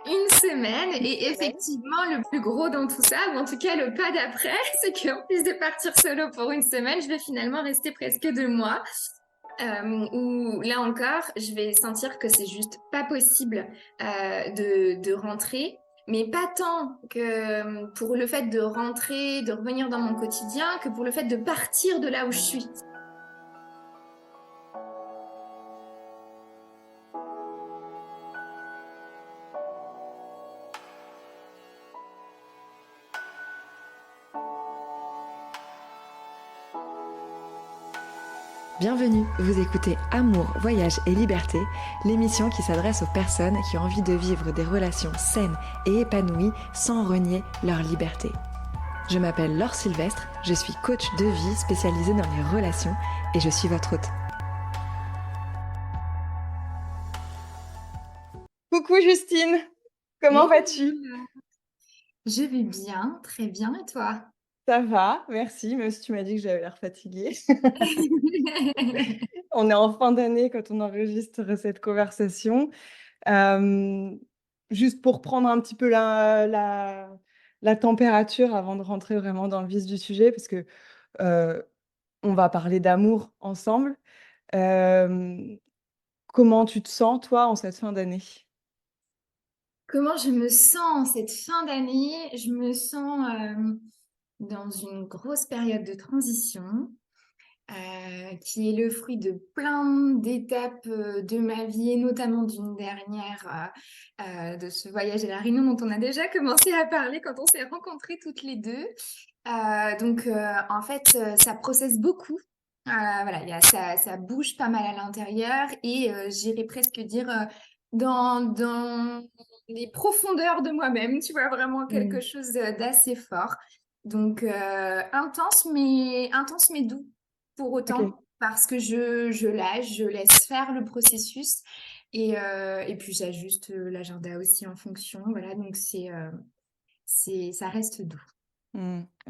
Une semaine, Une et semaine. effectivement, le plus gros dans tout ça, ou en tout cas le pas d'après, c'est qu'en plus de partir solo pour une semaine, je vais finalement rester presque 2 mois. Où là encore, je vais sentir que c'est juste pas possible de rentrer, mais pas tant que pour le fait de rentrer, de revenir dans mon quotidien, que pour le fait de partir de là où je suis. Bienvenue, vous écoutez Amour, Voyage et Liberté, l'émission qui s'adresse aux personnes qui ont envie de vivre des relations saines et épanouies sans renier leur liberté. Je m'appelle Laure Sylvestre, je suis coach de vie spécialisée dans les relations et je suis votre hôte. Coucou Justine, comment Et vas-tu? je vais bien, très bien, et toi? Ça va, merci, même si tu m'as dit que j'avais l'air fatiguée. On est en fin d'année quand on enregistre cette conversation. Euh, Juste pour prendre un petit peu la température avant de rentrer vraiment dans le vif du sujet, parce que euh, on va parler d'amour ensemble. Euh, Comment tu te sens, toi, en cette fin d'année? Comment je me sens en cette fin d'année? Je me sens dans une grosse période de transition. Qui est le fruit de plein d'étapes de ma vie, et notamment d'une dernière, de ce voyage à La Réunion dont on a déjà commencé à parler quand on s'est rencontrées toutes les deux. En fait, ça processe beaucoup. Voilà, ça bouge pas mal à l'intérieur, et j'irais presque dire dans les profondeurs de moi-même, tu vois, vraiment quelque Mm. chose d'assez fort. Donc intense mais doux pour Ok. autant, parce que je lâche, je laisse faire le processus, et puis j'ajuste l'agenda aussi en fonction. Voilà, donc ça reste doux.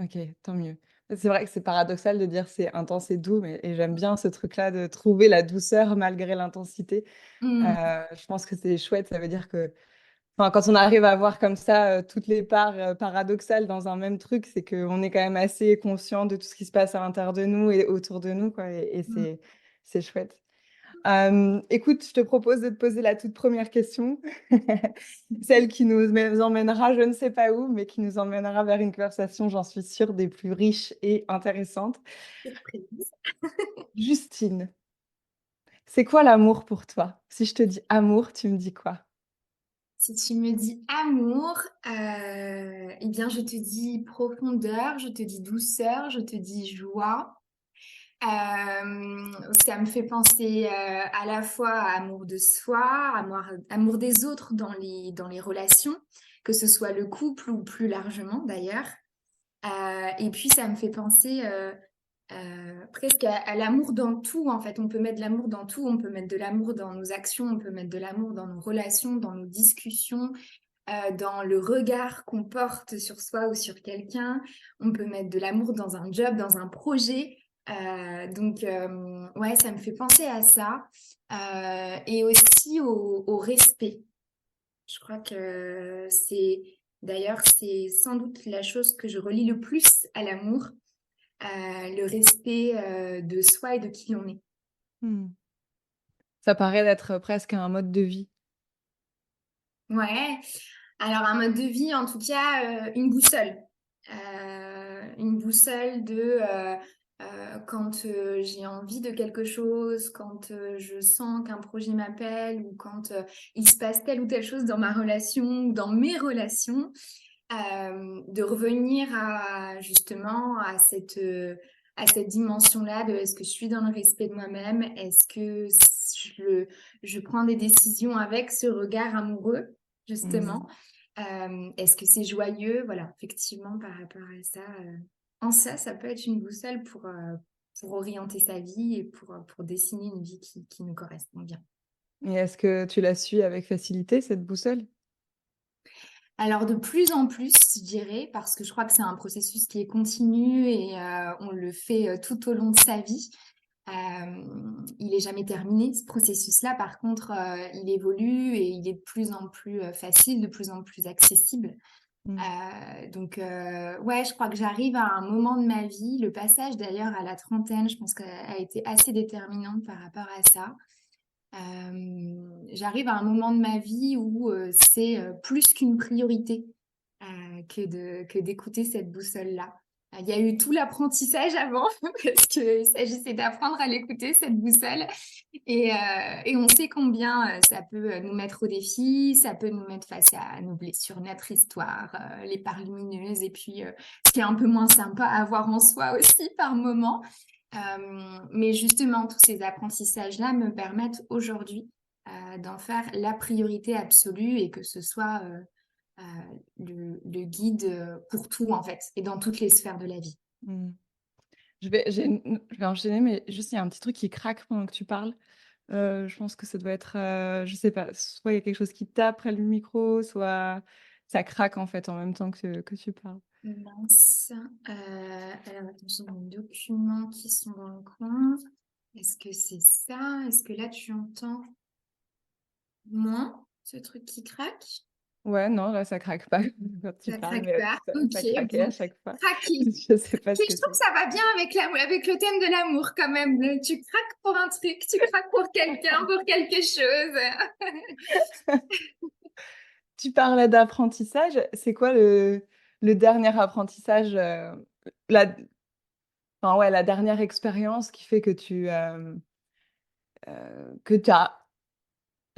Ok, tant mieux. C'est vrai que c'est paradoxal de dire c'est intense et doux, mais et j'aime bien ce truc-là de trouver la douceur malgré l'intensité. Mm. Je pense que c'est chouette, ça veut dire que enfin, quand on arrive à voir comme ça toutes les parts paradoxales dans un même truc, c'est qu'on est quand même assez conscient de tout ce qui se passe à l'intérieur de nous et autour de nous, quoi, et Mm. c'est chouette. Écoute, je te propose de te poser la toute première question, celle qui nous emmènera je ne sais pas où, mais qui nous emmènera vers une conversation, j'en suis sûre, des plus riches et intéressantes. Surprise. Justine, c'est quoi l'amour pour toi? Si je te dis amour, tu me dis quoi? Si tu me dis amour, eh bien, je te dis profondeur, je te dis douceur, je te dis joie. Ça me fait penser à la fois à amour de soi, amour des autres dans les relations, que ce soit le couple ou plus largement d'ailleurs. Et puis ça me fait penser presque à l'amour dans tout, en fait. On peut mettre de l'amour dans tout, on peut mettre de l'amour dans nos actions, on peut mettre de l'amour dans nos relations, dans nos discussions, dans le regard qu'on porte sur soi ou sur quelqu'un. On peut mettre de l'amour dans un job, dans un projet. Ouais, ça me fait penser à ça. Et aussi au respect. Je crois que d'ailleurs, c'est sans doute la chose que je relie le plus à l'amour, le respect de soi et de qui l'on est. Hmm. Ça paraît d'être presque un mode de vie. Ouais, alors un mode de vie, en tout cas, une boussole. Une boussole quand j'ai envie de quelque chose, quand je sens qu'un projet m'appelle, ou quand il se passe telle ou telle chose dans ma relation ou dans mes relations, de revenir justement à cette dimension-là de est-ce que je suis dans le respect de moi-même, est-ce que je prends des décisions avec ce regard amoureux, Hmm. justement. Est-ce que c'est joyeux? Voilà, effectivement, par rapport à ça, en ça, ça peut être une boussole pour orienter sa vie et pour dessiner une vie qui nous correspond bien. Et est-ce que tu la suis avec facilité, cette boussole? Alors de plus en plus, je dirais, parce que je crois que c'est un processus qui est continu, et on le fait tout au long de sa vie. Il est jamais terminé, ce processus-là. Par contre, il évolue et il est de plus en plus facile, de plus en plus accessible. Mmh. Ouais, je crois que j'arrive à un moment de ma vie, le passage d'ailleurs à la trentaine, je pense qu'a été assez déterminant par rapport à ça. J'arrive à un moment de ma vie où c'est plus qu'une priorité que d'écouter cette boussole-là. Il y a eu tout l'apprentissage avant parce qu'il s'agissait d'apprendre à l'écouter, cette boussole. Et on sait combien ça peut nous mettre au défi, ça peut nous mettre face à nos blessures, notre histoire, les parts lumineuses et puis ce qui est un peu moins sympa à avoir en soi aussi par moment. Mais justement, tous ces apprentissages-là me permettent aujourd'hui d'en faire la priorité absolue et que ce soit le guide pour tout en fait et dans toutes les sphères de la vie. Mmh. Je vais enchaîner, mais juste il y a un petit truc qui craque pendant que tu parles. Je pense que ça doit être, je sais pas, soit il y a quelque chose qui tape près du micro, soit ça craque en fait en même temps que tu parles. Mince. Alors, attends, j'ai mes documents qui sont dans le coin. Est-ce que c'est ça? Est-ce que là, tu entends moins ce truc qui craque? Ouais, non, là ça craque pas quand tu Ça parles, craque mais pas. ça Ok, craquait à bon. chaque fois. Craquer. Je sais pas ce Et que je trouve que c'est. ça va bien avec avec le thème de l'amour quand même. Tu craques pour un truc, tu craques pour quelqu'un, pour quelque chose. Tu parlais d'apprentissage, c'est quoi le dernier apprentissage, la enfin ouais, la dernière expérience qui fait que tu as,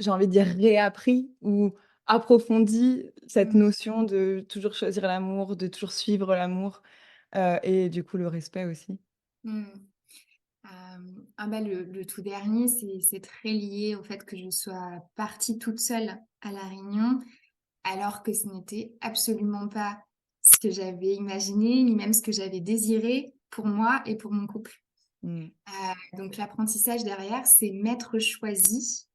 j'ai envie de dire, réappris ou approfondi cette Mm, notion de toujours choisir l'amour, de toujours suivre l'amour, et du coup le respect aussi? mm. Ah bah le tout dernier, c'est très lié au fait que je sois partie toute seule à La Réunion, alors que ce n'était absolument pas ce que j'avais imaginé, ni même ce que j'avais désiré pour moi et pour mon couple. Mmh. Donc l'apprentissage derrière, c'est m'être choisi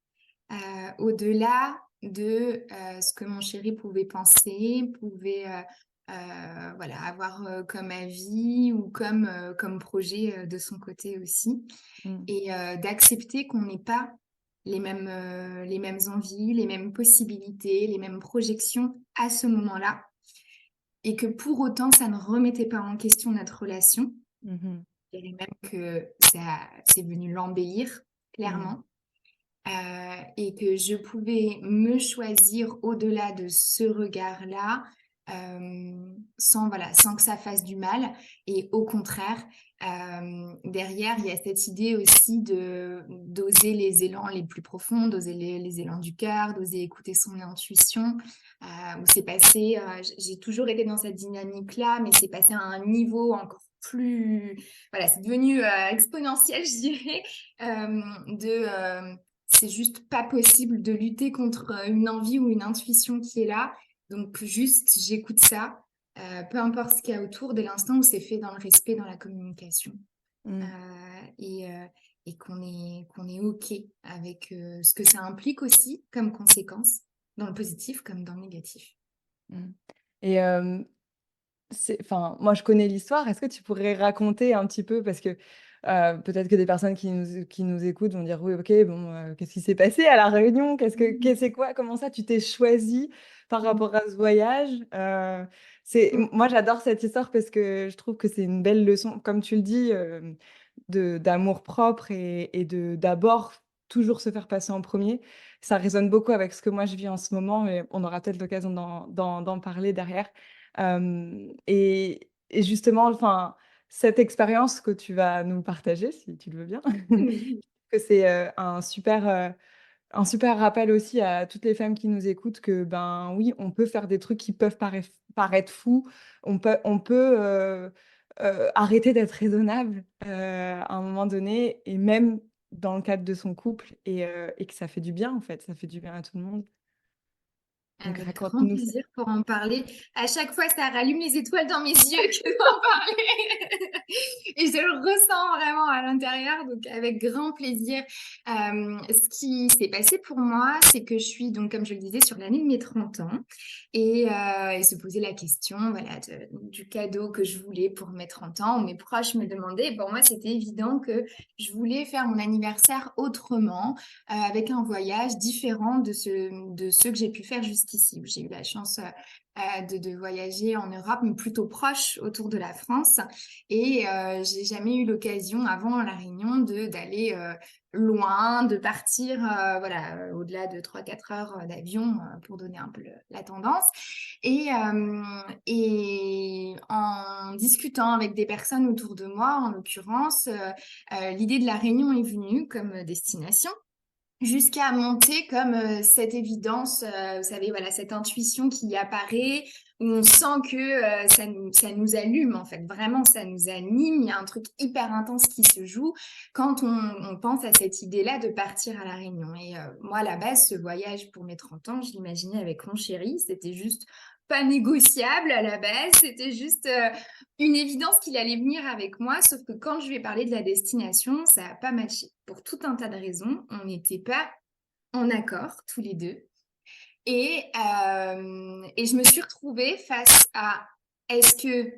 au-delà de ce que mon chéri pouvait penser, pouvait voilà, avoir comme avis ou comme projet de son côté aussi. Mmh. Et d'accepter qu'on n'ait pas les mêmes envies, les mêmes possibilités, les mêmes projections à ce moment-là. Et que pour autant, ça ne remettait pas en question notre relation. Mmh mh. Je dirais même que c'est venu l'embellir, Mmh. clairement. Et que je pouvais me choisir au-delà de ce regard-là, sans, voilà, sans que ça fasse du mal. Et au contraire, derrière, il y a cette idée aussi d'oser les élans les plus profonds, d'oser les élans du cœur, d'oser écouter son intuition. Où c'est passé, j'ai toujours été dans cette dynamique-là, mais c'est passé à un niveau encore plus, voilà, c'est devenu exponentiel, je dirais, c'est juste pas possible de lutter contre une envie ou une intuition qui est là. Donc juste, j'écoute ça, peu importe ce qu'il y a autour, dès l'instant où c'est fait dans le respect, dans la communication. Euh, Mmh. et et qu'on est OK avec ce que ça implique aussi comme conséquence, dans le positif comme dans le négatif. Mmh. Et enfin, moi je connais l'histoire. Est-ce que tu pourrais raconter un petit peu? Parce que, peut-être que des personnes qui nous écoutent vont dire: «Oui, OK, bon, qu'est-ce qui s'est passé à la réunion? C'est quoi? Comment ça tu t'es choisie par rapport à ce voyage?» Moi j'adore cette histoire parce que je trouve que c'est une belle leçon, comme tu le dis, de d'amour-propre et de d'abord toujours se faire passer en premier. Ça résonne beaucoup avec ce que moi je vis en ce moment et on aura peut-être l'occasion d'en parler derrière. Et justement, enfin, cette expérience que tu vas nous partager, si tu le veux bien, Oui. que c'est, un super rappel aussi à toutes les femmes qui nous écoutent que, ben, oui, on peut faire des trucs qui peuvent paraître fous. On peut arrêter d'être raisonnable, à un moment donné et même dans le cadre de son couple et que ça fait du bien, en fait, ça fait du bien à tout le monde. Donc Avec grand raconte-nous ça. plaisir pour en parler. À chaque fois, ça rallume les étoiles dans mes yeux que d'en parler. Et je le ressens vraiment à l'intérieur, donc avec grand plaisir. Ce qui s'est passé pour moi, c'est que je suis, donc, comme je le disais, sur l'année de mes 30 ans et se poser la question voilà, du cadeau que je voulais pour mes 30 ans. Mes proches me demandaient, et pour moi, c'était évident que je voulais faire mon anniversaire autrement, avec un voyage différent de ceux que j'ai pu faire jusqu'ici. J'ai eu la chance de voyager en Europe, mais plutôt proche autour de la France. Et j'ai jamais eu l'occasion avant La Réunion d'aller loin, de partir voilà, au-delà de 3-4 heures d'avion pour donner un peu la tendance. Et en discutant avec des personnes autour de moi, en l'occurrence, l'idée de La Réunion est venue comme destination jusqu'à monter comme cette évidence, vous savez, voilà, cette intuition qui apparaît, où on sent que ça nous allume, en fait. Vraiment, ça nous anime. Il y a un truc hyper intense qui se joue quand on pense à cette idée-là de partir à La Réunion. Et moi, à la base, ce voyage pour mes 30 ans, je l'imaginais avec mon chéri. C'était juste pas négociable à la base. C'était juste une évidence qu'il allait venir avec moi, sauf que quand je lui ai parlé de la destination, ça n'a pas matché. Pour tout un tas de raisons, on n'était pas en accord tous les deux. Et je me suis retrouvée face à est-ce que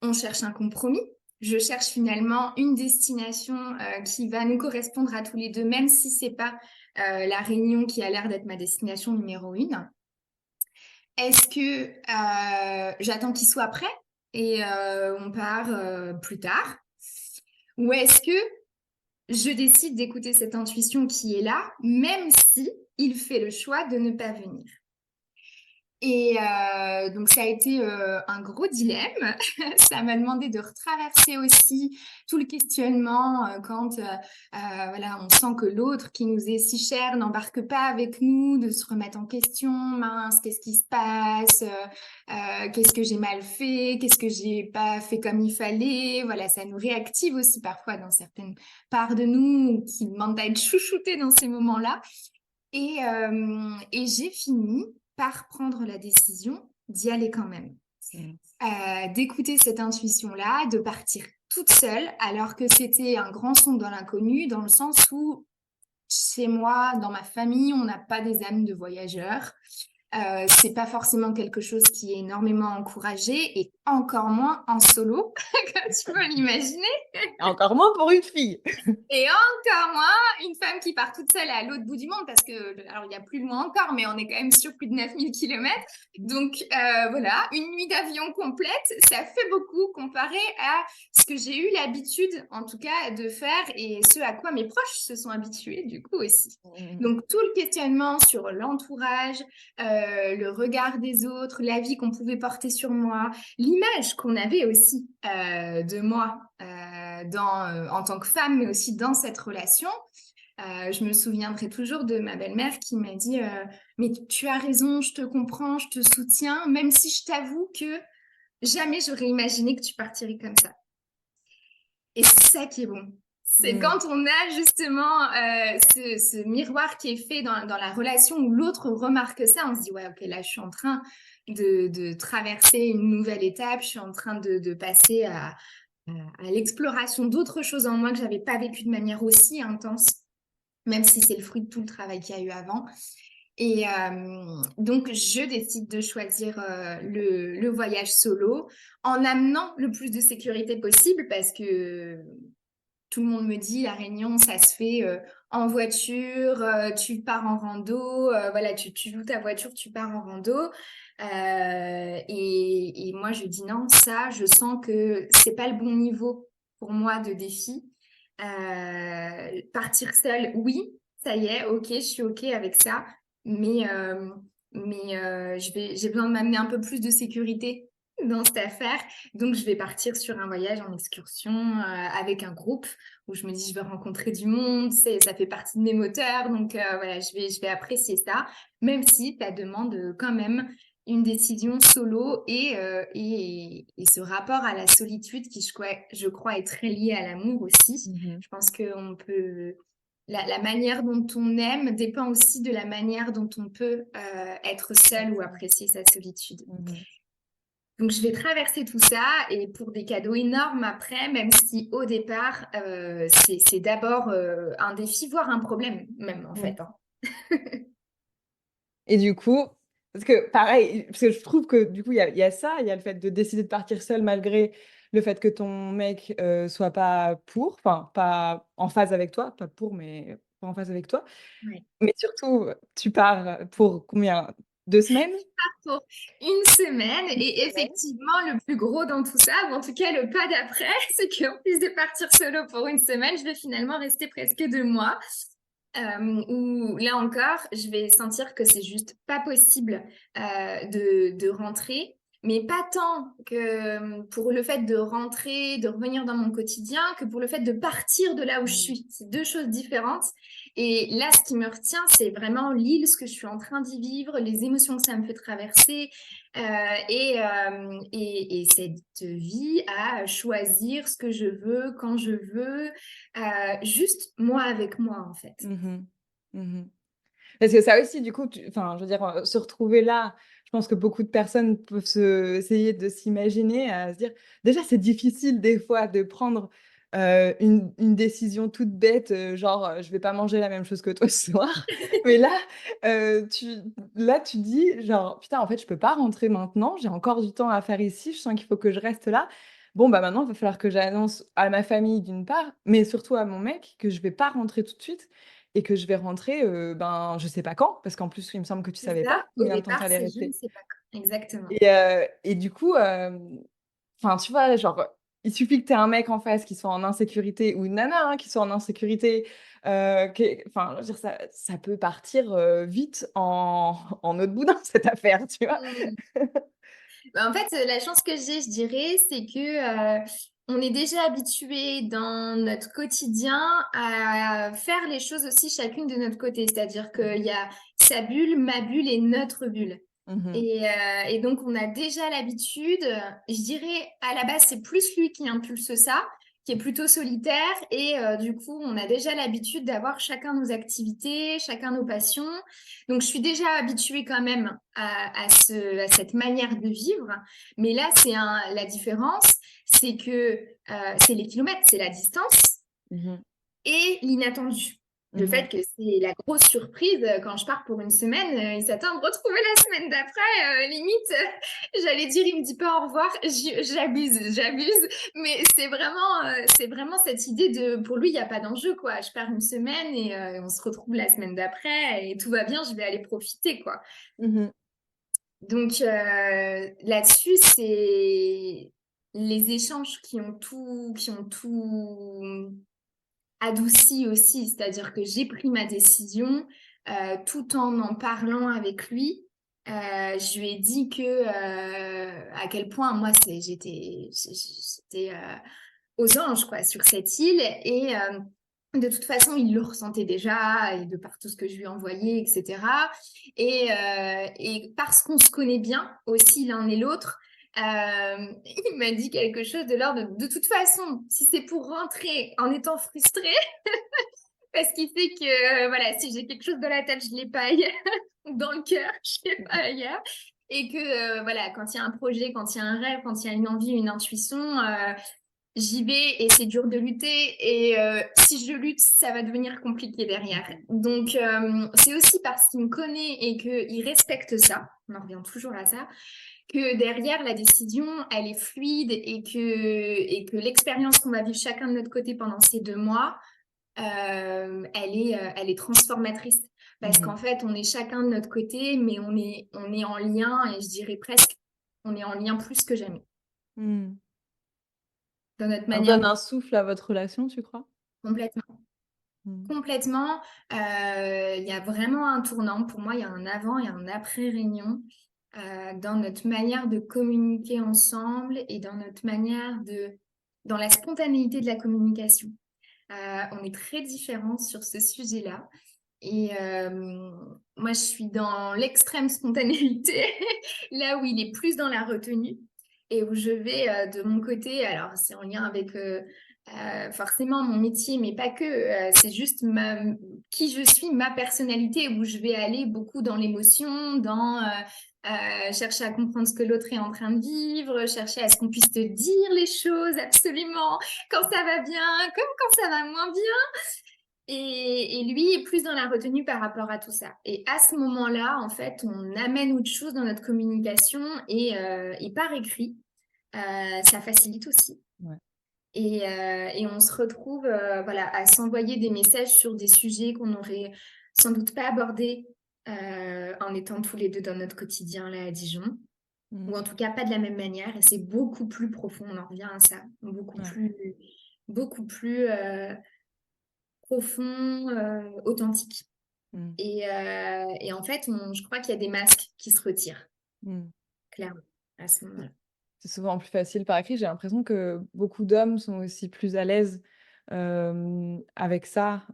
on cherche un compromis? Je cherche finalement une destination qui va nous correspondre à tous les deux, même si c'est pas la Réunion qui a l'air d'être ma destination numéro une. Est-ce que j'attends qu'il soit prêt et on part plus tard? Ou est-ce que je décide d'écouter cette intuition qui est là, même si il fait le choix de ne pas venir? Et donc ça a été un gros dilemme. Ça m'a demandé de retraverser aussi tout le questionnement quand voilà, on sent que l'autre qui nous est si cher n'embarque pas avec nous, de se remettre en question, mince, qu'est-ce qui se passe, qu'est-ce que j'ai mal fait, qu'est-ce que j'ai pas fait comme il fallait. Voilà, ça nous réactive aussi parfois dans certaines parts de nous qui demandent à être chouchoutées dans ces moments-là. Et j'ai fini par prendre la décision d'y aller quand même. D'écouter cette intuition-là, de partir toute seule, alors que c'était un grand saut dans l'inconnu, dans le sens où chez moi, dans ma famille, on n'a pas des âmes de voyageurs. C'est pas forcément quelque chose qui est énormément encouragé et encore moins en solo, comme tu peux l'imaginer. Encore moins pour une fille. Et encore moins une femme qui part toute seule à l'autre bout du monde, parce que, alors il y a plus loin encore, mais on est quand même sur plus de 9000 kilomètres. Donc voilà, une nuit d'avion complète, ça fait beaucoup comparé à ce que j'ai eu l'habitude, en tout cas, de faire et ce à quoi mes proches se sont habitués, du coup aussi. Donc tout le questionnement sur l'entourage, le regard des autres, l'avis qu'on pouvait porter sur moi, l'image qu'on avait aussi de moi en tant que femme, mais aussi dans cette relation. Je me souviendrai toujours de ma belle-mère qui m'a dit mais tu as raison, je te comprends, je te soutiens, même si je t'avoue que jamais j'aurais imaginé que tu partirais comme ça. Et c'est ça qui est bon. C'est quand on a justement ce miroir qui est fait dans la relation où l'autre remarque ça, on se dit ouais ok, là je suis en train de traverser une nouvelle étape, je suis en train de passer à l'exploration d'autres choses en moi que j'avais pas vécu de manière aussi intense, même si c'est le fruit de tout le travail qu'il y a eu avant. Et donc, je décide de choisir le voyage solo en amenant le plus de sécurité possible parce que tout le monde me dit la Réunion, ça se fait en voiture, tu pars en rando, voilà, tu loues ta voiture, tu pars en rando. Et moi, je dis non, ça, je sens que c'est pas le bon niveau pour moi de défi. Partir seule, oui, ça y est, ok, je suis ok avec ça, mais, j'ai besoin de m'amener un peu plus de sécurité dans cette affaire. Donc, je vais partir sur un voyage en excursion avec un groupe où je me dis, je vais rencontrer du monde, ça fait partie de mes moteurs. Donc, voilà, je vais apprécier ça, même si ça demande quand même une décision solo et ce rapport à la solitude qui, je crois, est très lié à l'amour aussi. Je pense qu'on peut la manière dont on aime dépend aussi de la manière dont on peut être seul ou apprécier sa solitude. Mmh. Donc, je vais traverser tout ça et pour des cadeaux énormes après, même si au départ, c'est d'abord un défi, voire un problème même en Mmh. fait, hein. Et du coup, parce que pareil, parce que je trouve que du coup, il y a ça, il y a le fait de décider de partir seule malgré le fait que ton mec soit pas pour, enfin, pas en phase avec toi, pas pour, mais pas en phase avec toi. Ouais. Mais surtout, tu pars pour combien? 2 semaines? Pour une semaine Une et semaine. effectivement, le plus gros dans tout ça, ou en tout cas le pas d'après, c'est qu'en plus de partir solo pour une semaine, je vais finalement rester presque 2 mois. Où là encore, je vais sentir que c'est juste pas possible de rentrer, mais pas tant que pour le fait de rentrer, de revenir dans mon quotidien, que pour le fait de partir de là où je Mmh. suis. C'est deux choses différentes. Et là, ce qui me retient, c'est vraiment l'île, ce que je suis en train d'y vivre, les émotions que ça me fait traverser, et cette vie à choisir ce que je veux, quand je veux, juste moi avec moi, en fait. Mmh. Mmh. Parce que ça aussi, du coup, enfin, je veux dire, se retrouver là, je pense que beaucoup de personnes peuvent essayer de s'imaginer, à se dire déjà, c'est difficile des fois de prendre une décision toute bête, genre, je vais pas manger la même chose que toi ce soir. Mais là, tu dis, genre, putain, en fait, je peux pas rentrer maintenant, j'ai encore du temps à faire ici, je sens qu'il faut que je reste là. Bon, bah maintenant, il va falloir que j'annonce à ma famille d'une part, mais surtout à mon mec, que je vais pas rentrer tout de suite et que je vais rentrer, ben, je sais pas quand, parce qu'en plus, il me semble que tu C'est savais ça. pas Au combien de temps tu départ, allais c'est je ne rester sais pas quand. Exactement. et du coup, enfin, tu vois, genre, il suffit que tu aies un mec en face qui soit en insécurité ou une nana, hein, qui soit en insécurité, enfin, je veux dire, ça peut partir, vite en autre boudin cette affaire, tu vois? Mm. Bah, en fait, la chance que j'ai, je dirais, c'est que on est déjà habitué dans notre quotidien à faire les choses aussi chacune de notre côté. C'est-à-dire qu'il y a sa bulle, ma bulle et notre bulle. Mmh. Et donc, on a déjà l'habitude, je dirais, à la base, c'est plus lui qui impulse ça, qui est plutôt solitaire. Et du coup, on a déjà l'habitude d'avoir chacun nos activités, chacun nos passions. Donc, je suis déjà habituée quand même à cette manière de vivre. Mais là, la différence, c'est que c'est les kilomètres, c'est la distance Mmh. et l'inattendu. Le Mmh. fait que c'est la grosse surprise quand je pars pour une semaine, il s'attend à me retrouver la semaine d'après. Limite, j'allais dire, il me dit pas au revoir. J'abuse. Mais c'est vraiment cette idée de, pour lui, il n'y a pas d'enjeu, quoi. Je pars une semaine et on se retrouve la semaine d'après et tout va bien, je vais aller profiter, quoi. Mmh. Donc là-dessus, c'est les échanges qui ont tout adouci aussi, c'est-à-dire que j'ai pris ma décision tout en parlant avec lui. Je lui ai dit que à quel point moi j'étais aux anges quoi sur cette île et de toute façon il le ressentait déjà et de par tout ce que je lui ai envoyé etc. Et parce qu'on se connaît bien aussi l'un et l'autre, il m'a dit quelque chose de l'ordre de toute façon, si c'est pour rentrer en étant frustré, parce qu'il sait que voilà, si j'ai quelque chose dans la tête, je l'ai pas ailleurs, dans le cœur, je l'ai pas ailleurs. Et que voilà, quand il y a un projet, quand il y a un rêve, quand il y a une envie, une intuition, j'y vais et c'est dur de lutter. Et si je lutte, ça va devenir compliqué derrière. Donc c'est aussi parce qu'il me connaît et qu'il respecte ça, on en revient toujours à ça, que derrière la décision, elle est fluide et que l'expérience qu'on va vivre chacun de notre côté pendant ces 2 mois, elle est transformatrice. Parce qu'en Mmh. fait, on est chacun de notre côté, mais on est en lien, et je dirais presque, on est en lien plus que jamais. Mmh. Dans notre Ça manière redonne de un souffle à votre relation, tu crois? complètement. Mmh. Complètement. Il y a vraiment un tournant. Pour moi, il y a un avant et un après réunion dans notre manière de communiquer ensemble et dans notre manière dans la spontanéité de la communication. On est très différents sur ce sujet-là. Et moi, je suis dans l'extrême spontanéité, là où il est plus dans la retenue et où je vais de mon côté, alors c'est en lien avec forcément mon métier, mais pas que. C'est juste qui je suis, ma personnalité, où je vais aller beaucoup dans l'émotion, dans chercher à comprendre ce que l'autre est en train de vivre, chercher à ce qu'on puisse te dire les choses absolument quand ça va bien, comme quand ça va moins bien. Et lui est plus dans la retenue par rapport à tout ça. Et à ce moment-là, en fait, on amène autre chose dans notre communication et par écrit, ça facilite aussi. Ouais. Et on se retrouve voilà, à s'envoyer des messages sur des sujets qu'on n'aurait sans doute pas abordés en étant tous les deux dans notre quotidien là à Dijon, Mmh. ou en tout cas pas de la même manière. Et c'est beaucoup plus profond, on en revient à ça, Ouais. beaucoup plus profond, authentique. Mmh. Et en fait, je crois qu'il y a des masques qui se retirent, Mmh. clairement, à ce moment-là. C'est souvent plus facile par écrit. J'ai l'impression que beaucoup d'hommes sont aussi plus à l'aise, avec ça,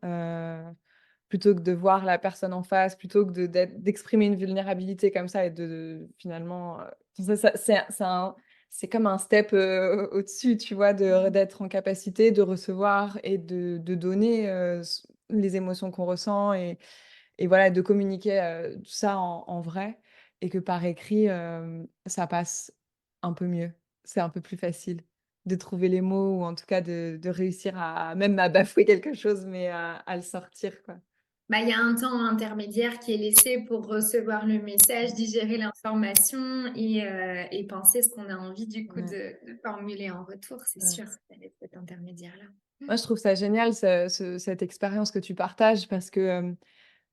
plutôt que de voir la personne en face, plutôt que d'exprimer une vulnérabilité comme ça et de finalement, ça c'est comme un step, au-dessus, tu vois? D'être en capacité de recevoir et de donner, les émotions qu'on ressent et voilà, de communiquer, tout ça en vrai et que par écrit, ça passe un peu mieux. C'est un peu plus facile de trouver les mots ou en tout cas de réussir à même à bafouer quelque chose, mais à le sortir, quoi. Bah, il y a un temps intermédiaire qui est laissé pour recevoir le message, digérer l'information et penser ce qu'on a envie du coup Ouais, de formuler en retour, c'est ouais. sûr, ça laisse cet intermédiaire-là. Moi, je trouve ça génial cette expérience que tu partages parce que,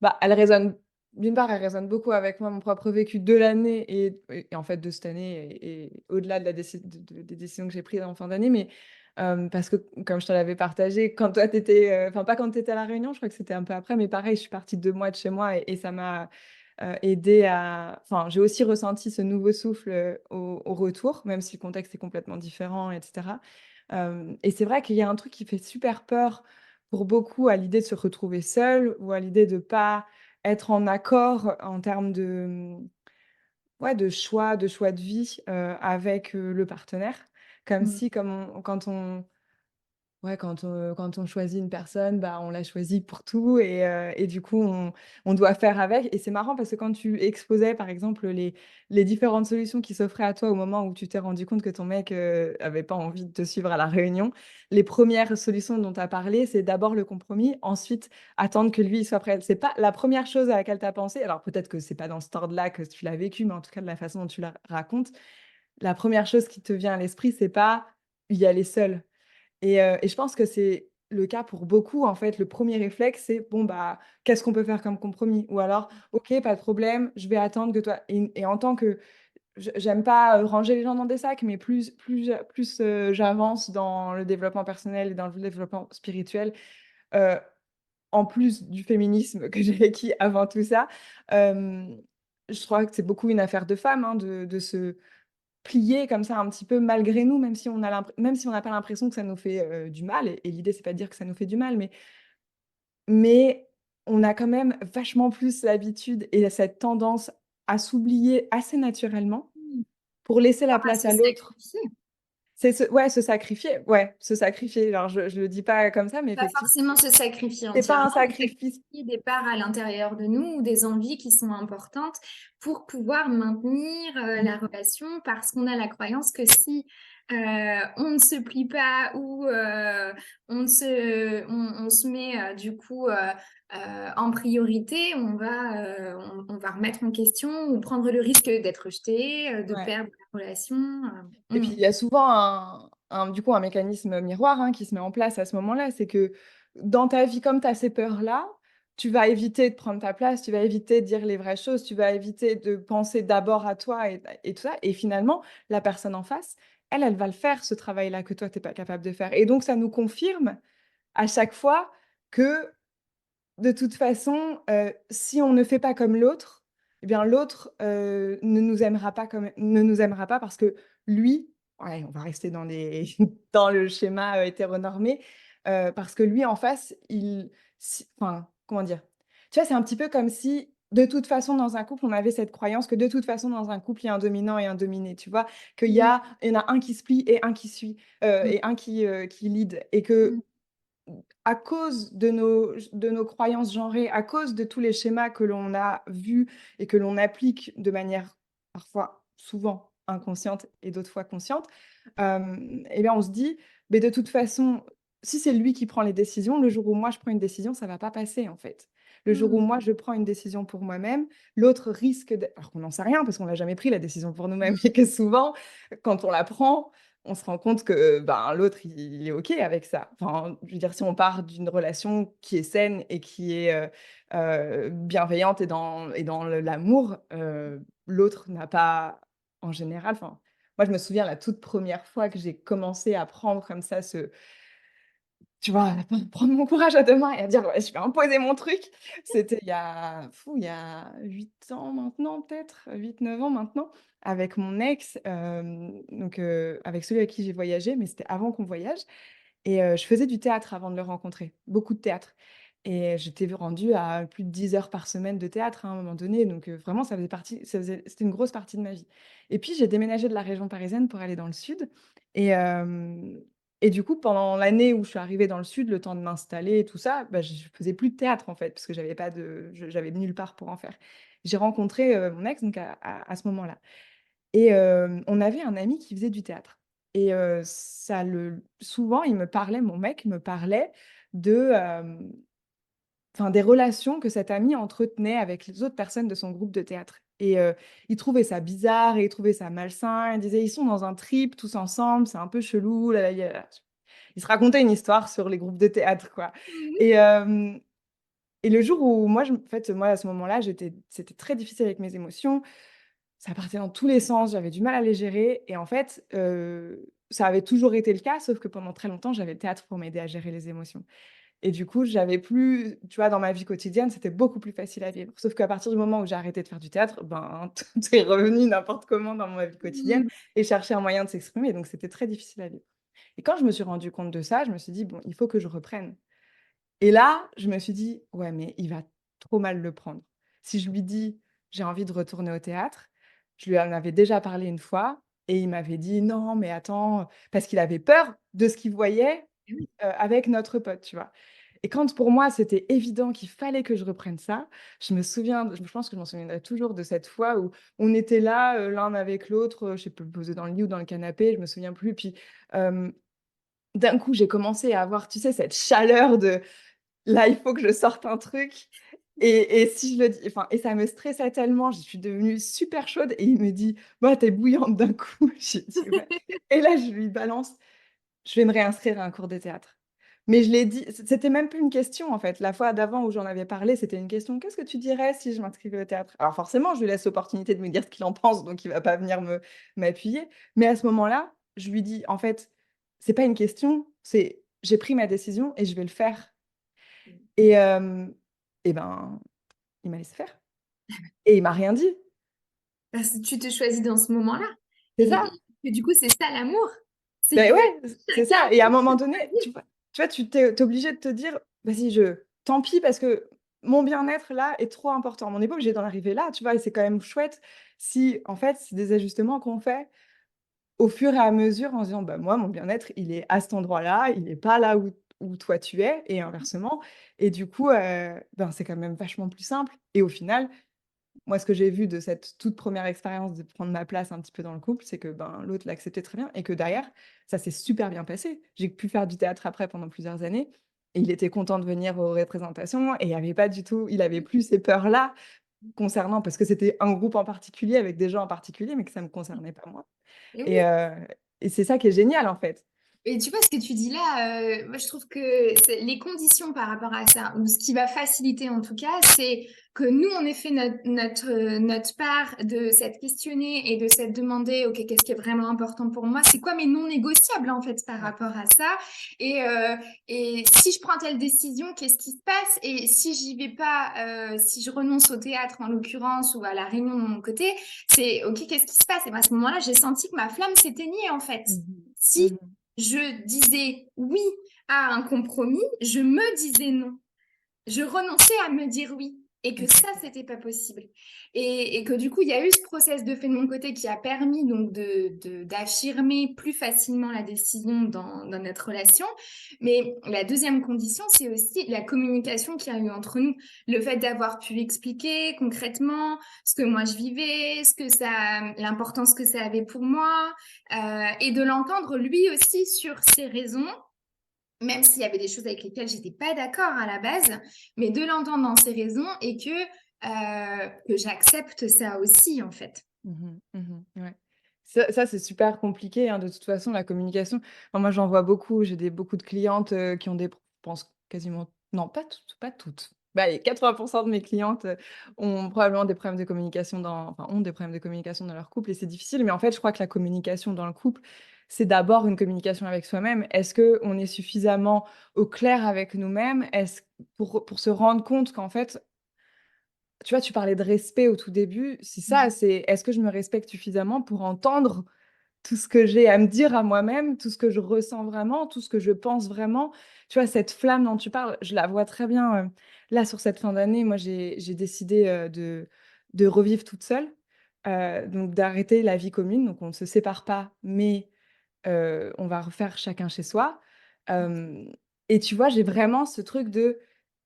bah, elle résonne d'une part, elle résonne beaucoup avec moi, mon propre vécu de l'année et en fait de cette année et au-delà de la des décisions que j'ai prises en fin d'année. Mais, parce que comme je te l'avais partagé, quand toi tu étais, enfin pas quand tu étais à La Réunion, je crois que c'était un peu après, mais pareil, je suis partie 2 mois de chez moi et ça m'a, aidée à enfin, j'ai aussi ressenti ce nouveau souffle, au retour, même si le contexte est complètement différent et cetera. Et c'est vrai qu'il y a un truc qui fait super peur pour beaucoup à l'idée de se retrouver seul ou à l'idée de pas être en accord en termes de, ouais, de choix de vie, avec, le partenaire. Comme Mm. si comme on quand on Ouais, quand on choisit une personne, bah, on la choisit pour tout et du coup, on doit faire avec et c'est marrant parce que quand tu exposais, par exemple, les différentes solutions qui s'offraient à toi au moment où tu t'es rendu compte que ton mec, avait pas envie de te suivre à la réunion, les premières solutions dont tu as parlé, c'est d'abord le compromis, ensuite attendre que lui, il soit prêt. C'est pas la première chose à laquelle tu as pensé, alors peut-être que c'est pas dans cet ordre-là que tu l'as vécu, mais en tout cas de la façon dont tu la racontes, la première chose qui te vient à l'esprit, c'est pas y aller seul. Et je pense que c'est le cas pour beaucoup, en fait. Le premier réflexe, c'est: «Bon, bah, qu'est-ce qu'on peut faire comme compromis?» ou alors: «OK, pas de problème, je vais attendre que toi» et en tant que j'aime pas, ranger les gens dans des sacs, mais j'avance dans le développement personnel et dans le développement spirituel, heu, en plus du féminisme que j'ai acquis avant tout ça, hem, je crois que c'est beaucoup une affaire de femmes, hein, de se plier comme ça un petit peu malgré nous, même si on n'a pas l'impression que ça nous fait, du mal et l'idée c'est pas de dire que ça nous fait du mal, mais on a quand même vachement plus l'habitude et cette tendance à s'oublier assez naturellement Mm. pour laisser la À place se à l'autre. sacrifier. C'est se sacrifier. Alors je le dis pas comme ça, mais Pas effectivement, forcément se sacrifier c'est pas entièrement, un mais sacrifice. sacrifier des parts à l'intérieur de nous ou des envies qui sont importantes pour pouvoir maintenir la relation parce qu'on a la croyance que si on ne se plie pas ou on se met du coup en priorité, on va remettre en question ou prendre le risque d'être rejeté, de Ouais. perdre la relation. Et puis, il y a souvent du coup, un mécanisme miroir, hein, qui se met en place à ce moment-là. C'est que dans ta vie, comme tu as ces peurs-là, tu vas éviter de prendre ta place, tu vas éviter de dire les vraies choses, tu vas éviter de penser d'abord à toi et tout ça. Et finalement, la personne en face, elle va le faire, ce travail-là que toi, tu es pas capable de faire. Et donc, ça nous confirme à chaque fois que de toute façon, si on ne fait pas comme l'autre, eh bien l'autre, ne nous aimera pas parce que lui ouais, on va rester dans les dans le schéma, hétéronormé, parce que lui en face, il si enfin, comment dire? Tu vois, c'est un petit peu comme si de toute façon, dans un couple, on avait cette croyance que de toute façon, dans un couple, il y a un dominant et un dominé, tu vois? Mmh. Il y en a un qui se plie et un qui suit, Mmh. et un qui lead et Mmh. que à cause de nos croyances genrées, à cause de tous les schémas que l'on a vus et que l'on applique de manière parfois, souvent inconsciente et d'autres fois consciente, et bien, on se dit: «Beh, de toute façon, si c'est lui qui prend les décisions, le jour où moi je prends une décision, ça va pas passer, en fait. Le jour où Mmh. moi je prends une décision pour moi-même, l'autre risque d'ê» alors qu'on n'en sait rien parce qu'on n'a jamais pris la décision pour nous-mêmes et que souvent, quand on la prend, on se rend compte que, ben, l'autre, il est OK avec ça. Enfin, je veux dire, si on part d'une relation qui est saine et qui est, bienveillante et dans l'amour, l'autre n'a pas en général enfin, moi, je me souviens la toute première fois que j'ai commencé à prendre comme ça ce tu vois, à prendre mon courage à 2 mains et à dire: «Ouais, je vais imposer mon truc». C'était il y a 8 ans maintenant peut-être, 8 9 ans maintenant, avec mon ex, donc avec celui avec qui j'ai voyagé, mais c'était avant qu'on voyage et je faisais du théâtre avant de le rencontrer, beaucoup de théâtre et j'étais rendue à plus de 10 heures par semaine de théâtre, hein, à un moment donné, donc vraiment c'était une grosse partie de ma vie et puis j'ai déménagé de la région parisienne pour aller dans le sud et hem et du coup, pendant l'année où je suis arrivée dans le sud, le temps de m'installer et tout ça, bah, je faisais plus de théâtre, en fait, parce que j'avais nulle part pour en faire. J'ai rencontré, mon ex donc à ce moment-là et on avait un ami qui faisait du théâtre et souvent, mon mec me parlait de, enfin, des relations que cet ami entretenait avec les autres personnes de son groupe de théâtre et il trouvait ça bizarre et il trouvait ça malsain. Il disait: «Ils sont dans un trip tous ensemble, c'est un peu chelou, la la la». Il se racontait une histoire sur les groupes de théâtre, quoi Mmh. et le jour où moi, à ce moment-là, c'était très difficile avec mes émotions. Ça partait dans tous les sens, j'avais du mal à les gérer et en fait, ça avait toujours été le cas, sauf que pendant très longtemps, j'avais le théâtre pour m'aider à gérer les émotions. Et du coup, j'avais plus tu vois, dans ma vie quotidienne, c'était beaucoup plus facile à vivre. Sauf qu'à partir du moment où j'ai arrêté de faire du théâtre, ben, tout est revenu n'importe comment dans ma vie quotidienne Mmh. et chercher un moyen de s'exprimer, donc c'était très difficile à vivre. Et quand je me suis rendu compte de ça, je me suis dit: «Bon, il faut que je reprenne». Et là, je me suis dit: «Ouais, mais il va trop mal le prendre». Si je lui dis: «J'ai envie de retourner au théâtre», je lui en avais déjà parlé une fois et il m'avait dit: «Non, mais attends», parce qu'il avait peur de ce qu'il voyait, Et oui. avec notre pote, tu vois? Et quand pour moi, c'était évident qu'il fallait que je reprenne ça, je pense que je m'en souviendrai toujours de cette fois où on était là, l'un avec l'autre, je sais plus, posés dans le lit ou dans le canapé, je me souviens plus. Puis, hem, d'un coup, j'ai commencé à avoir, tu sais, cette chaleur de: «Là, il faut que je sorte un truc» et si je le dis enfin et ça me stressait tellement, je suis devenue super chaude et il me dit: «Bah, tu es bouillante d'un coup». J'ai dit: «Ouais» et là, je lui balance: «Je vais me réinscrire à un cours de théâtre». Mais je l'ai dit c'était même plus une question, en fait. La fois d'avant où j'en avais parlé, c'était une question: «Qu'est-ce que tu dirais si je m'inscrivais au théâtre?» Alors forcément, je lui laisse l'opportunité de me dire ce qu'il en pense, donc il va pas venir me m'appuyer. Mais à ce moment-là, je lui dis: «En fait, c'est pas une question, c'est j'ai pris ma décision et je vais le faire». Et et ben, il m'a laissé faire et il m'a rien dit. Parce que tu te choisis dans ce moment-là C'est ça. et du coup, c'est ça l'amour. C'est Beh, que ouais, c'est chacun ça et à un moment peut donné, choisir. tu vois, tu es obligé de te dire: «Vas-y, je tant pis parce que mon bien-être là est trop important. On n'est pas obligé d'en arriver là», tu vois? Et c'est quand même chouette si en fait, c'est des ajustements qu'on fait au fur et à mesure en se disant: «Bah, moi, mon bien-être, il est à cet endroit-là, il est pas là où toi tu es» et inversement et du coup, ben, c'est quand même vachement plus simple et au final, moi, ce que j'ai vu de cette toute première expérience de prendre ma place un petit peu dans le couple, c'est que, ben, l'autre l'acceptait très bien et que derrière, ça s'est super bien passé. J'ai pu faire du théâtre après pendant plusieurs années et il était content de venir aux représentations et il avait plus ces peurs-là concernant parce que c'était un groupe en particulier avec des gens en particulier, mais que ça me concernait pas moi Et et oui. c'est ça qui est génial, en fait. Et tu vois, ce que tu dis là, moi je trouve que les conditions par rapport à ça, ou ce qui va faciliter en tout cas, c'est que nous, on ait fait notre part de s'être questionné et de s'être demandé, OK, qu'est-ce qui est vraiment important pour moi? C'est quoi mes non négociables en fait par Ouais. rapport à ça? Et, euh, et si je prends telle décision, qu'est-ce qui se passe? Et si j'y vais pas, si je renonce au théâtre en l'occurrence ou à la réunion de mon côté, c'est OK, qu'est-ce qui se passe? Et ben, à ce moment-là, j'ai senti que ma flamme s'éteignait en fait. Mmh mh. Si Mmh. je disais oui à un compromis, je me disais non. Je renonçais à me dire oui. et que ça, Exactement. c'était pas possible. Et que du coup, il y a eu ce process de fait de mon côté qui a permis donc d'affirmer plus facilement la décision dans notre relation. Mais la deuxième condition, c'est aussi la communication qu'il y a eu entre nous. Le fait d'avoir pu expliquer concrètement ce que moi je vivais, l'importance que ça avait pour moi, et de l'entendre lui aussi sur ses raisons, même s'il y avait des choses avec lesquelles j'étais pas d'accord à la base, mais de l'entendre dans ses raisons et que j'accepte ça aussi, en fait. Mmh mh. Mmh. Ouais. Ça, c'est super compliqué, hein, de toute façon, la communication. Enfin, moi, j'en vois beaucoup. J'ai beaucoup de clientes, qui ont des je pense quasiment non, pas toutes. Bah, allez, 80 de mes clientes, ont probablement des problèmes de communication ont des problèmes de communication dans leur couple et c'est difficile. Mais en fait, je crois que la communication dans le couple, c'est d'abord une communication avec soi-même. Est-ce qu'on est suffisamment au clair avec nous-mêmes? Est-ce pour se rendre compte qu'en fait, tu vois, tu parlais de respect au tout début, c'est ça, Mhm. c'est est-ce que je me respecte suffisamment pour entendre tout ce que j'ai à me dire à moi-même, tout ce que je ressens vraiment, tout ce que je pense vraiment? Tu vois, cette flamme dont tu parles, je la vois très bien, là, sur cette fin d'année. Moi, j'ai décidé, de revivre toute seule, donc d'arrêter la vie commune. Donc on ne se sépare pas, mais on va refaire chacun chez soi, hem et tu vois, j'ai vraiment ce truc de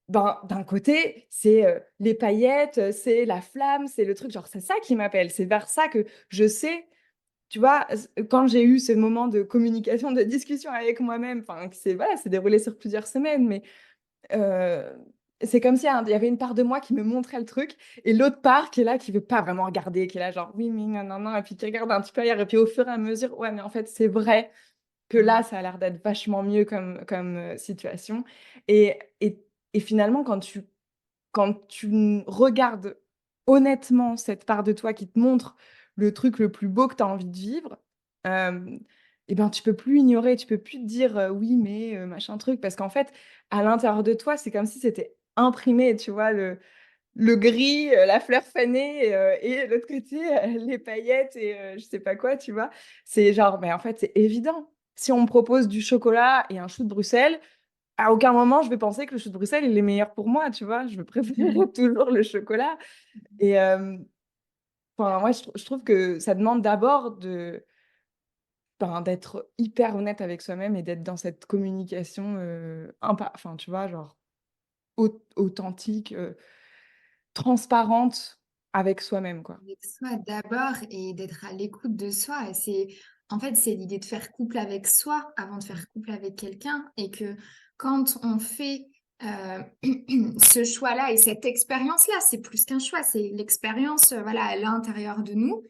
ben, d'un côté, c'est, les paillettes, c'est la flamme, c'est le truc genre c'est ça qui m'appelle. C'est vers ça que je sais, tu vois? Quand j'ai eu ce moment de communication, de discussion avec moi-même, enfin que c'est voilà, c'est déroulé sur plusieurs semaines, mais, heu, c'est comme si il y avait une part de moi qui me montrait le truc et l'autre part qui est là, qui veut pas vraiment regarder, qui est là genre: «Oui, mais nin et puis qui regarde un petit peu ailleurs et puis au fur et à mesure, ouais, mais en fait, c'est vrai que là, ça a l'air d'être vachement mieux comme, situation et et et finalement quand tu regardes honnêtement cette part de toi qui te montre le truc le plus beau que tu as envie de vivre, hem et ben, tu peux plus ignorer, tu peux plus te dire, «Oui, mais machin truc», parce qu'en fait, à l'intérieur de toi, c'est comme si c'était imprimé, tu vois? Le gris, la fleur fanée, et de l'autre côté, les paillettes et je sais pas quoi, tu vois? C'est genre, mais en fait, c'est évident. Si on me propose du chocolat et un chou de Bruxelles, à aucun moment je vais penser que le chou de Bruxelles, il est meilleur pour moi, tu vois? Je vais préférer Mhm. toujours le chocolat et enfin, moi, je trouve que ça demande d'abord d'être hyper honnête avec soi-même et d'être dans cette communication, enfin, tu vois, genre authentique, transparente avec soi-même, quoi. Avec soi d'abord et d'être à l'écoute de soi. Et en fait, c'est l'idée de faire couple avec soi avant de faire couple avec quelqu'un. Et que quand on fait ce choix-là et cette expérience-là, c'est plus qu'un choix, c'est l'expérience, voilà, à l'intérieur de nous.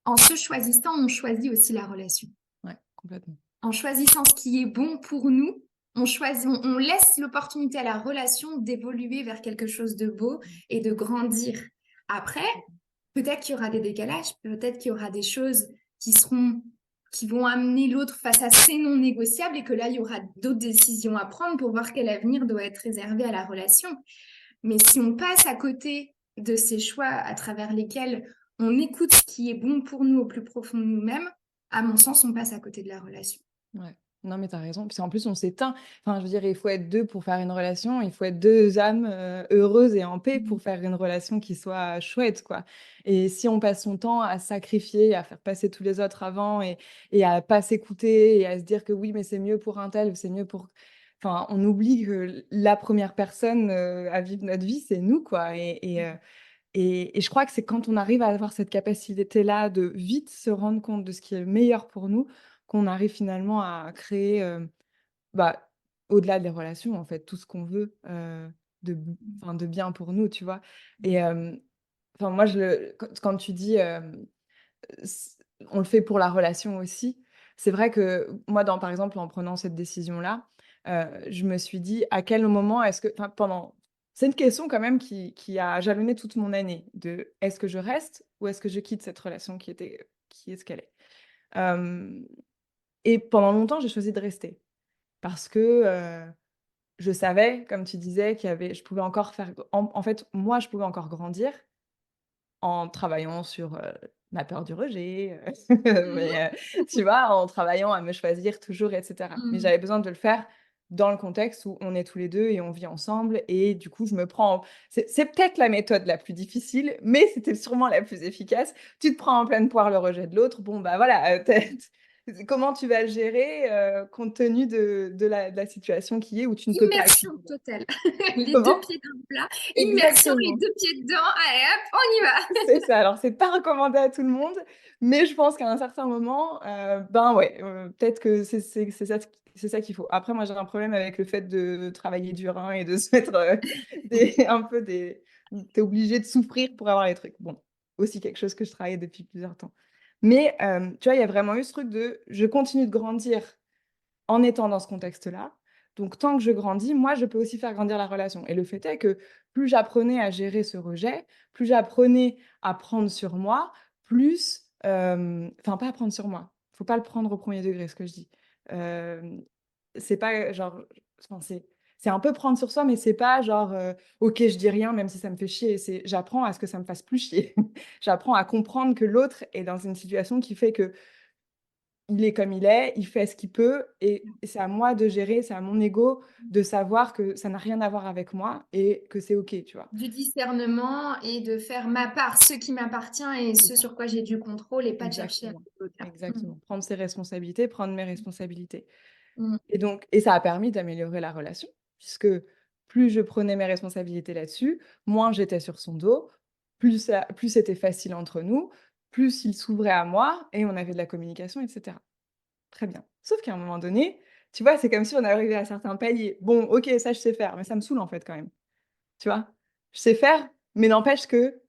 En se choisissant, on choisit aussi la relation. Ouais, complètement. En choisissant ce qui est bon pour nous, on laisse l'opportunité à la relation d'évoluer vers quelque chose de beau Mmh. et de grandir. Après, peut-être qu'il y aura des décalages, peut-être qu'il y aura des choses qui seront, qui vont amener l'autre face à ses non négociables et que là, il y aura d'autres décisions à prendre pour voir quel avenir doit être réservé à la relation. Mais si on passe à côté de ces choix à travers lesquels on écoute ce qui est bon pour nous au plus profond de nous-mêmes, à mon sens, on passe à côté de la relation. Ouais. Non, mais tu as raison, parce qu'en plus on s'éteint. Enfin, je veux dire, il faut être 2 pour faire une relation, il faut être 2 âmes, heureuses et en paix Mmh. pour faire une relation qui soit chouette, quoi. Et si on passe son temps à sacrifier, à faire passer tous les autres avant et à pas s'écouter et à se dire que oui, mais c'est mieux pour un tel ou c'est mieux pour enfin, on oublie que la première personne, à vivre notre vie, c'est nous, quoi. Et je crois que c'est quand on arrive à avoir cette capacité-là de vite se rendre compte de ce qui est le meilleur pour nous, qu'on arrive finalement à créer, bah, au-delà des relations, en fait, tout ce qu'on veut, de bien pour nous, tu vois? Et enfin moi quand tu dis, s on le fait pour la relation aussi, c'est vrai que moi par exemple, en prenant cette décision-là, je me suis dit: «À quel moment est-ce que» enfin pendant c'est une question quand même qui a jalonné toute mon année de: «Est-ce que je reste ou est-ce que je quitte cette relation qui est ce qu'elle est?» hem et pendant longtemps, j'ai choisi de rester parce que, je savais, comme tu disais, je pouvais encore faire en fait, moi, je pouvais encore grandir en travaillant sur, ma peur du rejet, Mmh. mais tu vois, en travaillant à me choisir toujours et cetera. Mais Mmh. j'avais besoin de le faire dans le contexte où on est tous les 2 et on vit ensemble et du coup, je me prends c'est peut-être la méthode la plus difficile, mais c'était sûrement la plus efficace. Tu te prends en pleine poire le rejet de l'autre, bon, bah, voilà, comment tu vas le gérer, compte tenu de la situation qui est où tu ne peux pas Immersion équilibrer? totale. Les 2 Comment? pieds dans le plat. Immersion, les Exactement. 2 pieds dedans. Allez hop, on y va. C'est ça. Alors, c'est pas recommandé à tout le monde, mais je pense qu'à un certain moment, ben, ouais, peut-être que c'est ça qu'il faut. Après, moi, j'ai un problème avec le fait de travailler dur, hein, et de se mettre, des tu es obligé de souffrir pour avoir les trucs. Bon, aussi quelque chose que je travaille depuis plusieurs temps. Mais, tu vois, il y a vraiment eu ce truc de: «Je continue de grandir en étant dans ce contexte-là. Donc tant que je grandis, moi, je peux aussi faire grandir la relation» et le fait est que plus j'apprenais à gérer ce rejet, plus j'apprenais à prendre sur moi, plus, enfin pas à prendre sur moi, faut pas le prendre au premier degré ce que je dis. Hem, c'est pas genre enfin c'est un peu prendre sur soi, mais c'est pas genre, «OK, je dis rien même si ça me fait chier». C'est j'apprends à ce que ça me fasse plus chier. J'apprends à comprendre que l'autre est dans une situation qui fait que il est comme il est, il fait ce qu'il peut et c'est à moi de gérer, c'est à mon ego de savoir que ça n'a rien à voir avec moi et que c'est OK, tu vois? Du discernement et de faire ma part, ce qui m'appartient et C'est ce ça. sur quoi j'ai du contrôle et pas de chercher à Exactement, l'autre là. exactement. Prendre ses responsabilités, prendre mes responsabilités Mmh. et ça a permis d'améliorer la relation puisque plus je prenais mes responsabilités là-dessus, moins j'étais sur son dos, plus c'était facile entre nous, plus il s'ouvrait à moi et on avait de la communication et cetera. Très bien. Sauf qu'à un moment donné, tu vois, c'est comme si on arrivait à certains paliers. Bon, OK, ça je sais faire, mais ça me saoule en fait quand même, tu vois? Je sais faire, mais n'empêche que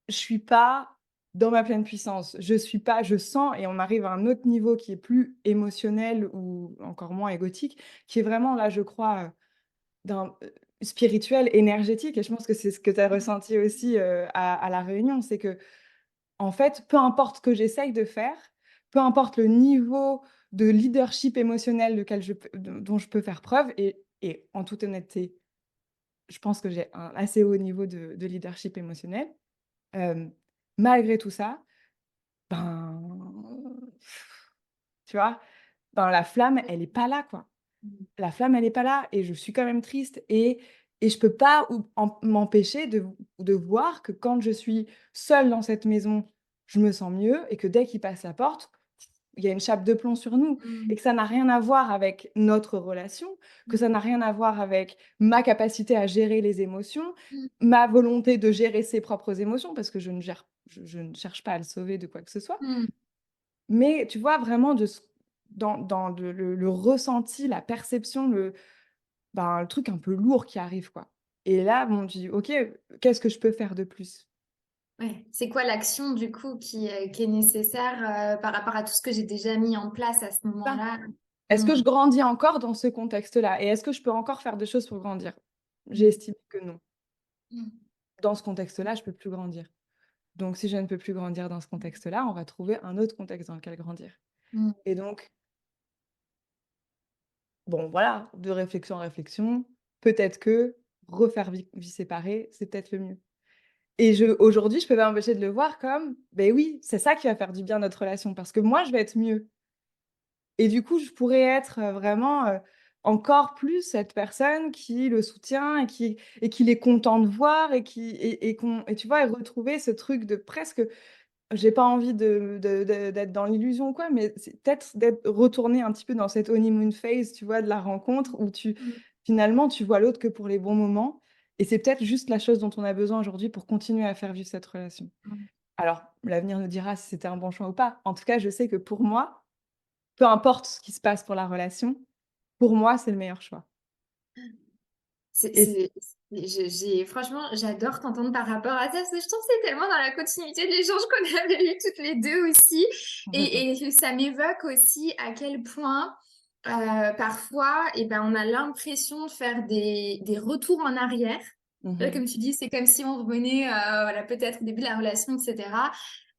je suis pas dans ma pleine puissance. Je sens et on arrive à un autre niveau qui est plus émotionnel ou encore moins égotique, qui est vraiment là, je crois, d'un spirituel, énergétique et je pense que c'est ce que tu as ressenti aussi, à la réunion. C'est que en fait, peu importe ce que j'essaye de faire, peu importe le niveau de leadership émotionnel lequel je peux dont je peux faire preuve et en toute honnêteté, je pense que j'ai un assez haut niveau de leadership émotionnel. Hem, Malgré tout ça, ben, tu vois? Ben, la flamme, elle est pas là, quoi. La flamme, elle est pas là et je suis quand même triste et je peux pas ou m'empêcher de voir que quand je suis seule dans cette maison, je me sens mieux et que dès qu'il passe la porte, il y a une chape de plomb sur nous Mmh. et que ça n'a rien à voir avec notre relation, que ça n'a rien à voir avec ma capacité à gérer les émotions, Mmh. ma volonté de gérer ses propres émotions parce que je ne cherche pas à le sauver de quoi que ce soit. Mmh. Mais tu vois vraiment de ce dans de le ressenti, la perception, le truc un peu lourd qui arrive, quoi. Et là, bon, tu dis: «OK, qu'est-ce que je peux faire de plus?» Ouais. C'est quoi l'action du coup qui est nécessaire, par rapport à tout ce que j'ai déjà mis en place à ce Ça. moment-là? Est-ce que Mmh. je grandis encore dans ce contexte-là? Et est-ce que je peux encore faire des choses pour grandir? J'ai Mmh. estimé que non. Mmh. Dans ce contexte-là, je peux plus grandir. Donc si je ne peux plus grandir dans ce contexte-là, on va trouver un autre contexte dans lequel grandir. Mmh. Et donc, bon, voilà, de réflexion en réflexion, peut-être que refaire vie séparée, c'est peut-être le mieux. Et aujourd'hui, je peux pas m'empêcher de le voir comme, beh, oui, c'est ça qui va faire du bien à notre relation parce que moi, je vais être mieux et du coup, je pourrais être, vraiment, encore plus cette personne qui le soutient et qu'il est content de voir et qu'on et tu vois? Et retrouver ce truc de presque j'ai pas envie d'être dans l'illusion ou quoi, mais c'est peut-être d'être retourné un petit peu dans cette honeymoon phase, tu vois? De la rencontre où Mmh. finalement, tu vois l'autre que pour les bons moments et c'est peut-être juste la chose dont on a besoin aujourd'hui pour continuer à faire vivre cette relation. Mmh. Alors, l'avenir nous dira si c'était un bon choix ou pas. En tout cas, je sais que pour moi, peu importe ce qui se passe pour la relation, pour moi, c'est le meilleur choix C'est et c c'est j'ai franchement, j'adore t'entendre par rapport à ça, parce que je trouve que c'est tellement dans la continuité de l'échange qu'on avait eu toutes les 2 aussi et ça m'évoque aussi à quel point, parfois et ben, on a l'impression de faire des retours en arrière. mmh Comme tu dis, c'est comme si on revenait, voilà, peut-être au début de la relation et cetera.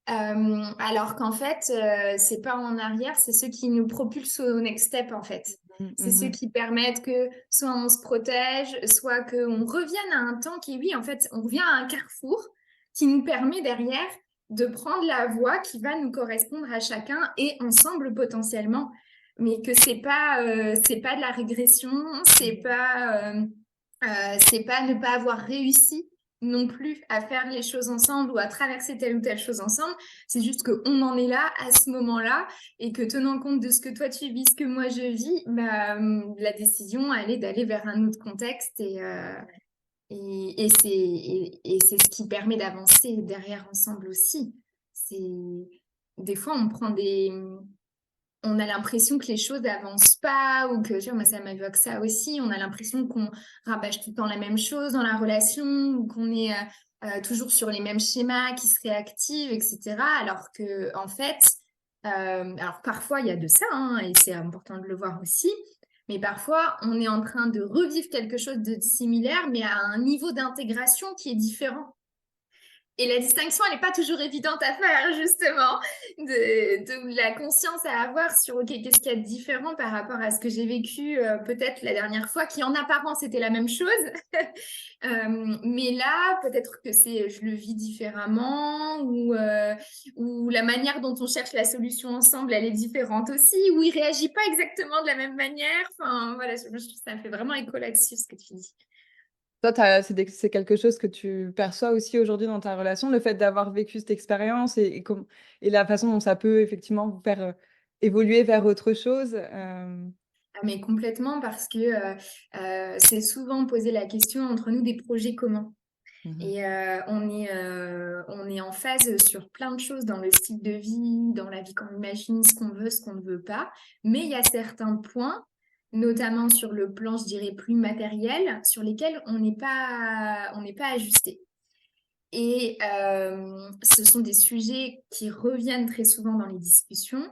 Alors qu'en fait, c'est pas en arrière, c'est ceux qui nous propulsent au next step, en fait. Mmh, C'est mmh ceux mh. qui permettent que soit on se protège, soit qu'on revienne à un temps qui, oui, en fait, on revient à un carrefour qui nous permet derrière de prendre la voie qui va nous correspondre à chacun et ensemble potentiellement. mais que c'est pas de la régression, c'est pas ne pas avoir réussi non plus à faire les choses ensemble ou à traverser telle ou telle chose ensemble. C'est juste qu'on en est là à ce moment-là et que tenant compte de ce que toi tu vis, ce que moi je vis, bah, la décision, elle est d'aller vers un autre contexte et c'est ce qui permet d'avancer derrière ensemble aussi. C'est des fois on a l'impression que les choses n'avancent pas ou que, tu vois, moi, ça m'évoque ça aussi. On a l'impression qu'on rabâche tout le temps la même chose dans la relation ou qu'on est toujours sur les mêmes schémas qui se réactivent, etc. Alors que, en fait, alors parfois, il y a de ça, hein, et c'est important de le voir aussi. Mais parfois, on est en train de revivre quelque chose de similaire, mais à un niveau d'intégration qui est différent. Et la distinction, elle n'est pas toujours évidente à faire, justement, de la conscience à avoir sur, OK, qu'est-ce qu'il y a de différent par rapport à ce que j'ai vécu peut-être la dernière fois, qui en apparence était la même chose. Mais là, peut-être que je le vis différemment, ou la manière dont on cherche la solution ensemble, elle est différente aussi, ou il réagit pas exactement de la même manière. Enfin, voilà, je trouve que ça fait vraiment écho là-dessus, ce que tu dis. Toi, c'est quelque chose que tu perçois aussi aujourd'hui dans ta relation, le fait d'avoir vécu cette expérience et la façon dont ça peut effectivement vous faire évoluer vers autre chose. Ah, mais complètement, parce que c'est souvent posé la question entre nous des projets communs. Mhm. Et on est en phase sur plein de choses dans le style de vie, dans la vie qu'on imagine, ce qu'on veut, ce qu'on ne veut pas. Mais il y a certains points, notamment sur le plan, je dirais, plus matériel, sur lesquels on n'est pas ajusté. Et ce sont des sujets qui reviennent très souvent dans les discussions.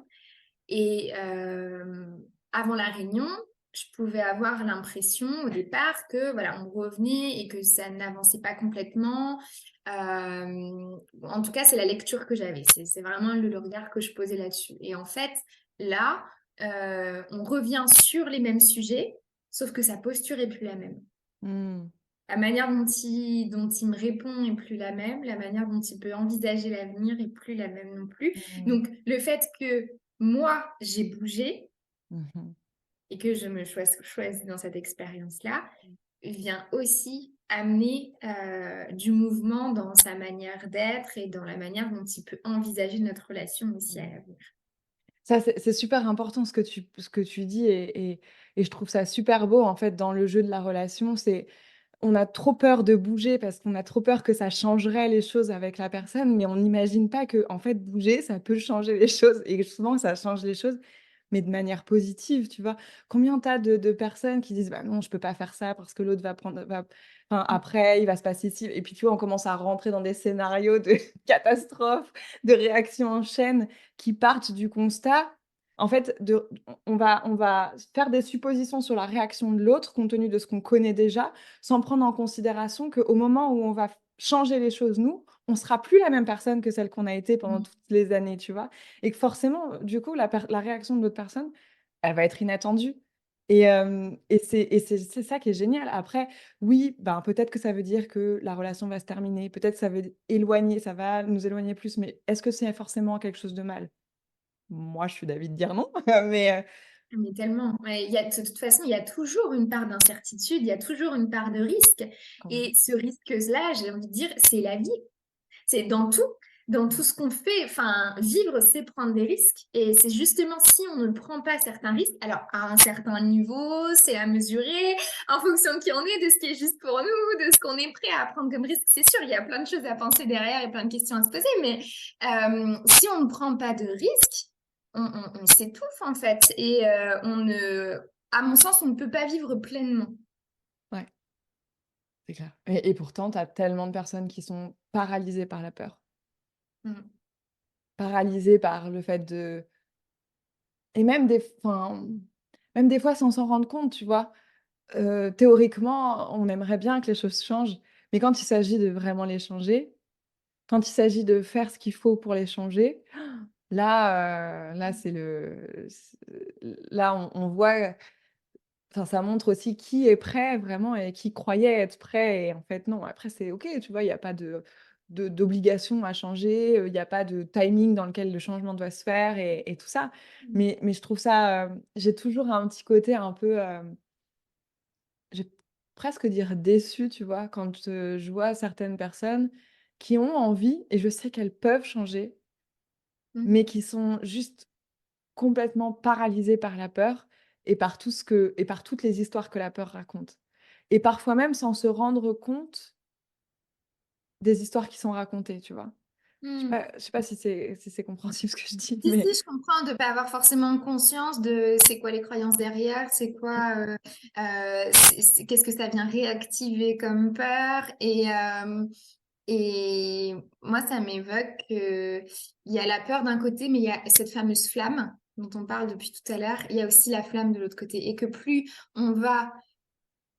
Et avant la réunion, je pouvais avoir l'impression au départ que voilà, on revenait et que ça n'avançait pas complètement. En tout cas, c'est la lecture que j'avais. C'est vraiment le regard que je posais là-dessus. Et en fait, là, on revient sur les mêmes sujets, sauf que sa posture est plus la même. Mm. La manière dont il me répond est plus la même, la manière dont il peut envisager l'avenir est plus la même non plus. Mm. Donc, le fait que moi, j'ai bougé Mhm. et que je me choisis dans cette expérience-là, vient aussi amener du mouvement dans sa manière d'être et dans la manière dont il peut envisager notre relation aussi à Mm. l'avenir. Ça, c'est super important ce que tu dis et je trouve ça super beau en fait dans le jeu de la relation. On a trop peur de bouger parce qu'on a trop peur que ça changerait les choses avec la personne, mais on n'imagine pas que en fait bouger, ça peut changer les choses et souvent ça change les choses, mais de manière positive, tu vois? Combien tu as de personnes qui disent: «Bah non, je peux pas faire ça parce que l'autre enfin après il va se passer ci» et puis tu vois, on commence à rentrer dans des scénarios de catastrophes, de réactions en chaîne qui partent du constat en fait, on va faire des suppositions sur la réaction de l'autre compte tenu de ce qu'on connaît déjà, sans prendre en considération qu'au moment où on va changer les choses, nous, on sera plus la même personne que celle qu'on a été pendant toutes les années, tu vois? Et que forcément, du coup, la réaction de l'autre personne, elle va être inattendue et c'est ça qui est génial. Après, oui, ben, peut-être que ça veut dire que la relation va se terminer, peut-être ça va nous éloigner plus, mais est-ce que c'est forcément quelque chose de mal? Moi, je suis d'avis de dire non, mais Mais tellement. Ouais, de toute façon, il y a toujours une part d'incertitude, il y a toujours une part de risque. complè Et ce risque-là, j'ai envie de dire, c'est la vie. C'est dans tout ce qu'on fait. Enfin, vivre, c'est prendre des risques. Et c'est justement si on ne prend pas certains risques, alors à un certain niveau, c'est à mesurer en fonction de qui on est, de ce qui est juste pour nous, de ce qu'on est prêt à prendre comme risque. C'est sûr, il y a plein de choses à penser derrière et plein de questions à se poser. Mais si on ne prend pas de risques, on s'étouffe en fait. Et à mon sens, on ne peut pas vivre pleinement. ouais, c'est clair et pourtant, tu as tellement de personnes qui sont paralysées par la peur, Mm. paralysées par le fait de et même des fois sans s'en rendre compte, tu vois? Théoriquement, on aimerait bien que les choses changent, mais quand il s'agit de vraiment les changer, quand il s'agit de faire ce qu'il faut pour les changer, là, là, on voit enfin, ça montre aussi qui est prêt vraiment et qui croyait être prêt et en fait non. Après c'est OK, tu vois? Il y a pas de d'obligation à changer, il y a pas de timing dans lequel le changement doit se faire et tout ça. Mais je trouve ça, j'ai toujours un petit côté un peu, je vais presque dire déçue, tu vois? Quand, je vois certaines personnes qui ont envie et je sais qu'elles peuvent changer, Mm. mais qui sont juste complètement paralysées par la peur et par toutes les histoires que la peur raconte. Et parfois même sans se rendre compte des histoires qui sont racontées, tu vois? Mm. Je sais pas si c'est compréhensible ce que je dis, Si, mais si, je comprends de ne pas avoir forcément conscience de c'est quoi les croyances derrière, c'est quoi, qu'est-ce que ça vient réactiver comme peur. Et moi, ça m'évoque il y a la peur d'un côté, mais il y a cette fameuse flamme dont on parle depuis tout à l'heure. Il y a aussi la flamme de l'autre côté. Et que plus on va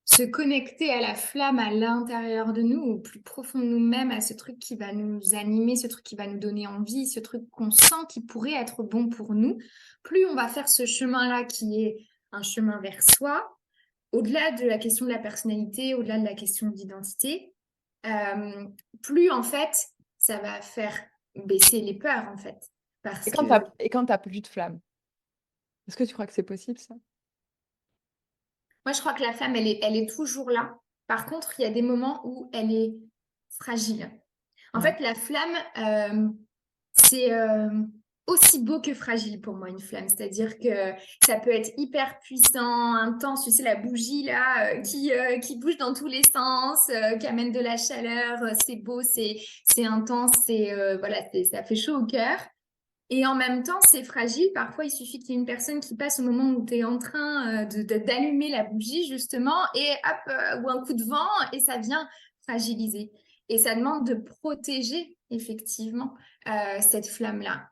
se connecter à la flamme à l'intérieur de nous, au plus profond de nous-mêmes, à ce truc qui va nous animer, ce truc qui va nous donner envie, ce truc qu'on sent qui pourrait être bon pour nous, plus on va faire ce chemin-là qui est un chemin vers soi, au-delà de la question de la personnalité, au-delà de la question de l'identité, euh, plus en fait, ça va faire baisser les peurs en fait. Parce que et quand tu as plus de flamme, est-ce que tu crois que c'est possible ça? moi, je crois que la flamme, elle est toujours là. Par contre, il y a des moments où elle est fragile. En Ouais. fait, la flamme, c'est aussi beau que fragile pour moi, une flamme. C'est-à-dire que ça peut être hyper puissant, intense. Tu sais, la bougie là, qui bouge dans tous les sens, qui amène de la chaleur. C'est beau, c'est intense, voilà, ça fait chaud au cœur. Et en même temps, c'est fragile. Parfois, il suffit qu'il y ait une personne qui passe au moment où tu es en train d'allumer la bougie, justement, et hop, ou un coup de vent, et ça vient fragiliser. Et ça demande de protéger, effectivement, cette flamme-là.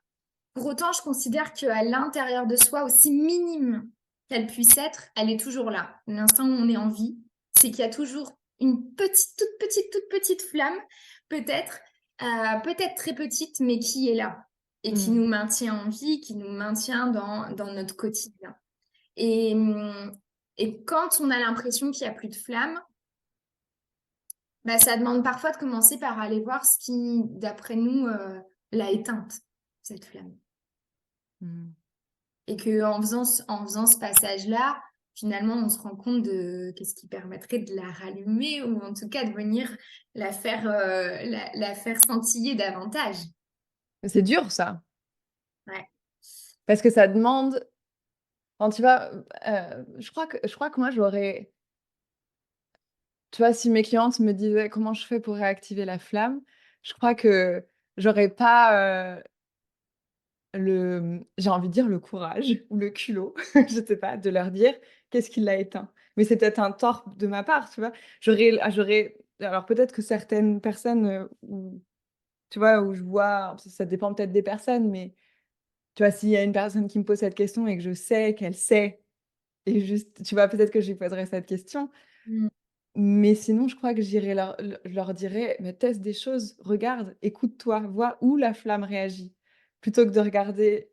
Pour autant, je considère qu'à l'intérieur de soi, aussi minime qu'elle puisse être, elle est toujours là. L'instant où on est en vie, c'est qu'il y a toujours une petite, toute petite flamme, peut-être, peut-être très petite, mais qui est là et qui Mmh. nous maintient en vie, qui nous maintient dans notre quotidien. Et, hum, et quand on a l'impression qu'il n'y a plus de flamme, bah, ça demande parfois de commencer par aller voir ce qui, d'après nous, l'a éteinte, cette flamme. Mmh. Et en faisant ce passage-là, finalement, on se rend compte de qu'est-ce qui permettrait de la rallumer ou en tout cas de venir la faire scintiller davantage. C'est dur ça, Ouais. parce que ça demande enfin, tu vois, je crois que moi j'aurais tu vois, si mes clientes me disaient: «Comment je fais pour réactiver la flamme?» je crois que j'aurais pas, j'ai envie de dire le courage ou le culot, je sais pas, de leur dire qu'est-ce qui l'a éteint. Mais c'est peut-être un tort de ma part, tu vois? J'aurais alors peut-être que certaines personnes, où tu vois, où je vois ça dépend peut-être des personnes, mais tu vois, s'il y a une personne qui me pose cette question et que je sais qu'elle sait et juste tu vois, peut-être que je lui poserai cette question. Mm. Mais sinon, je crois que je leur dirais: «Mais teste des choses, regarde, écoute-toi, vois où la flamme réagit», plutôt que de regarder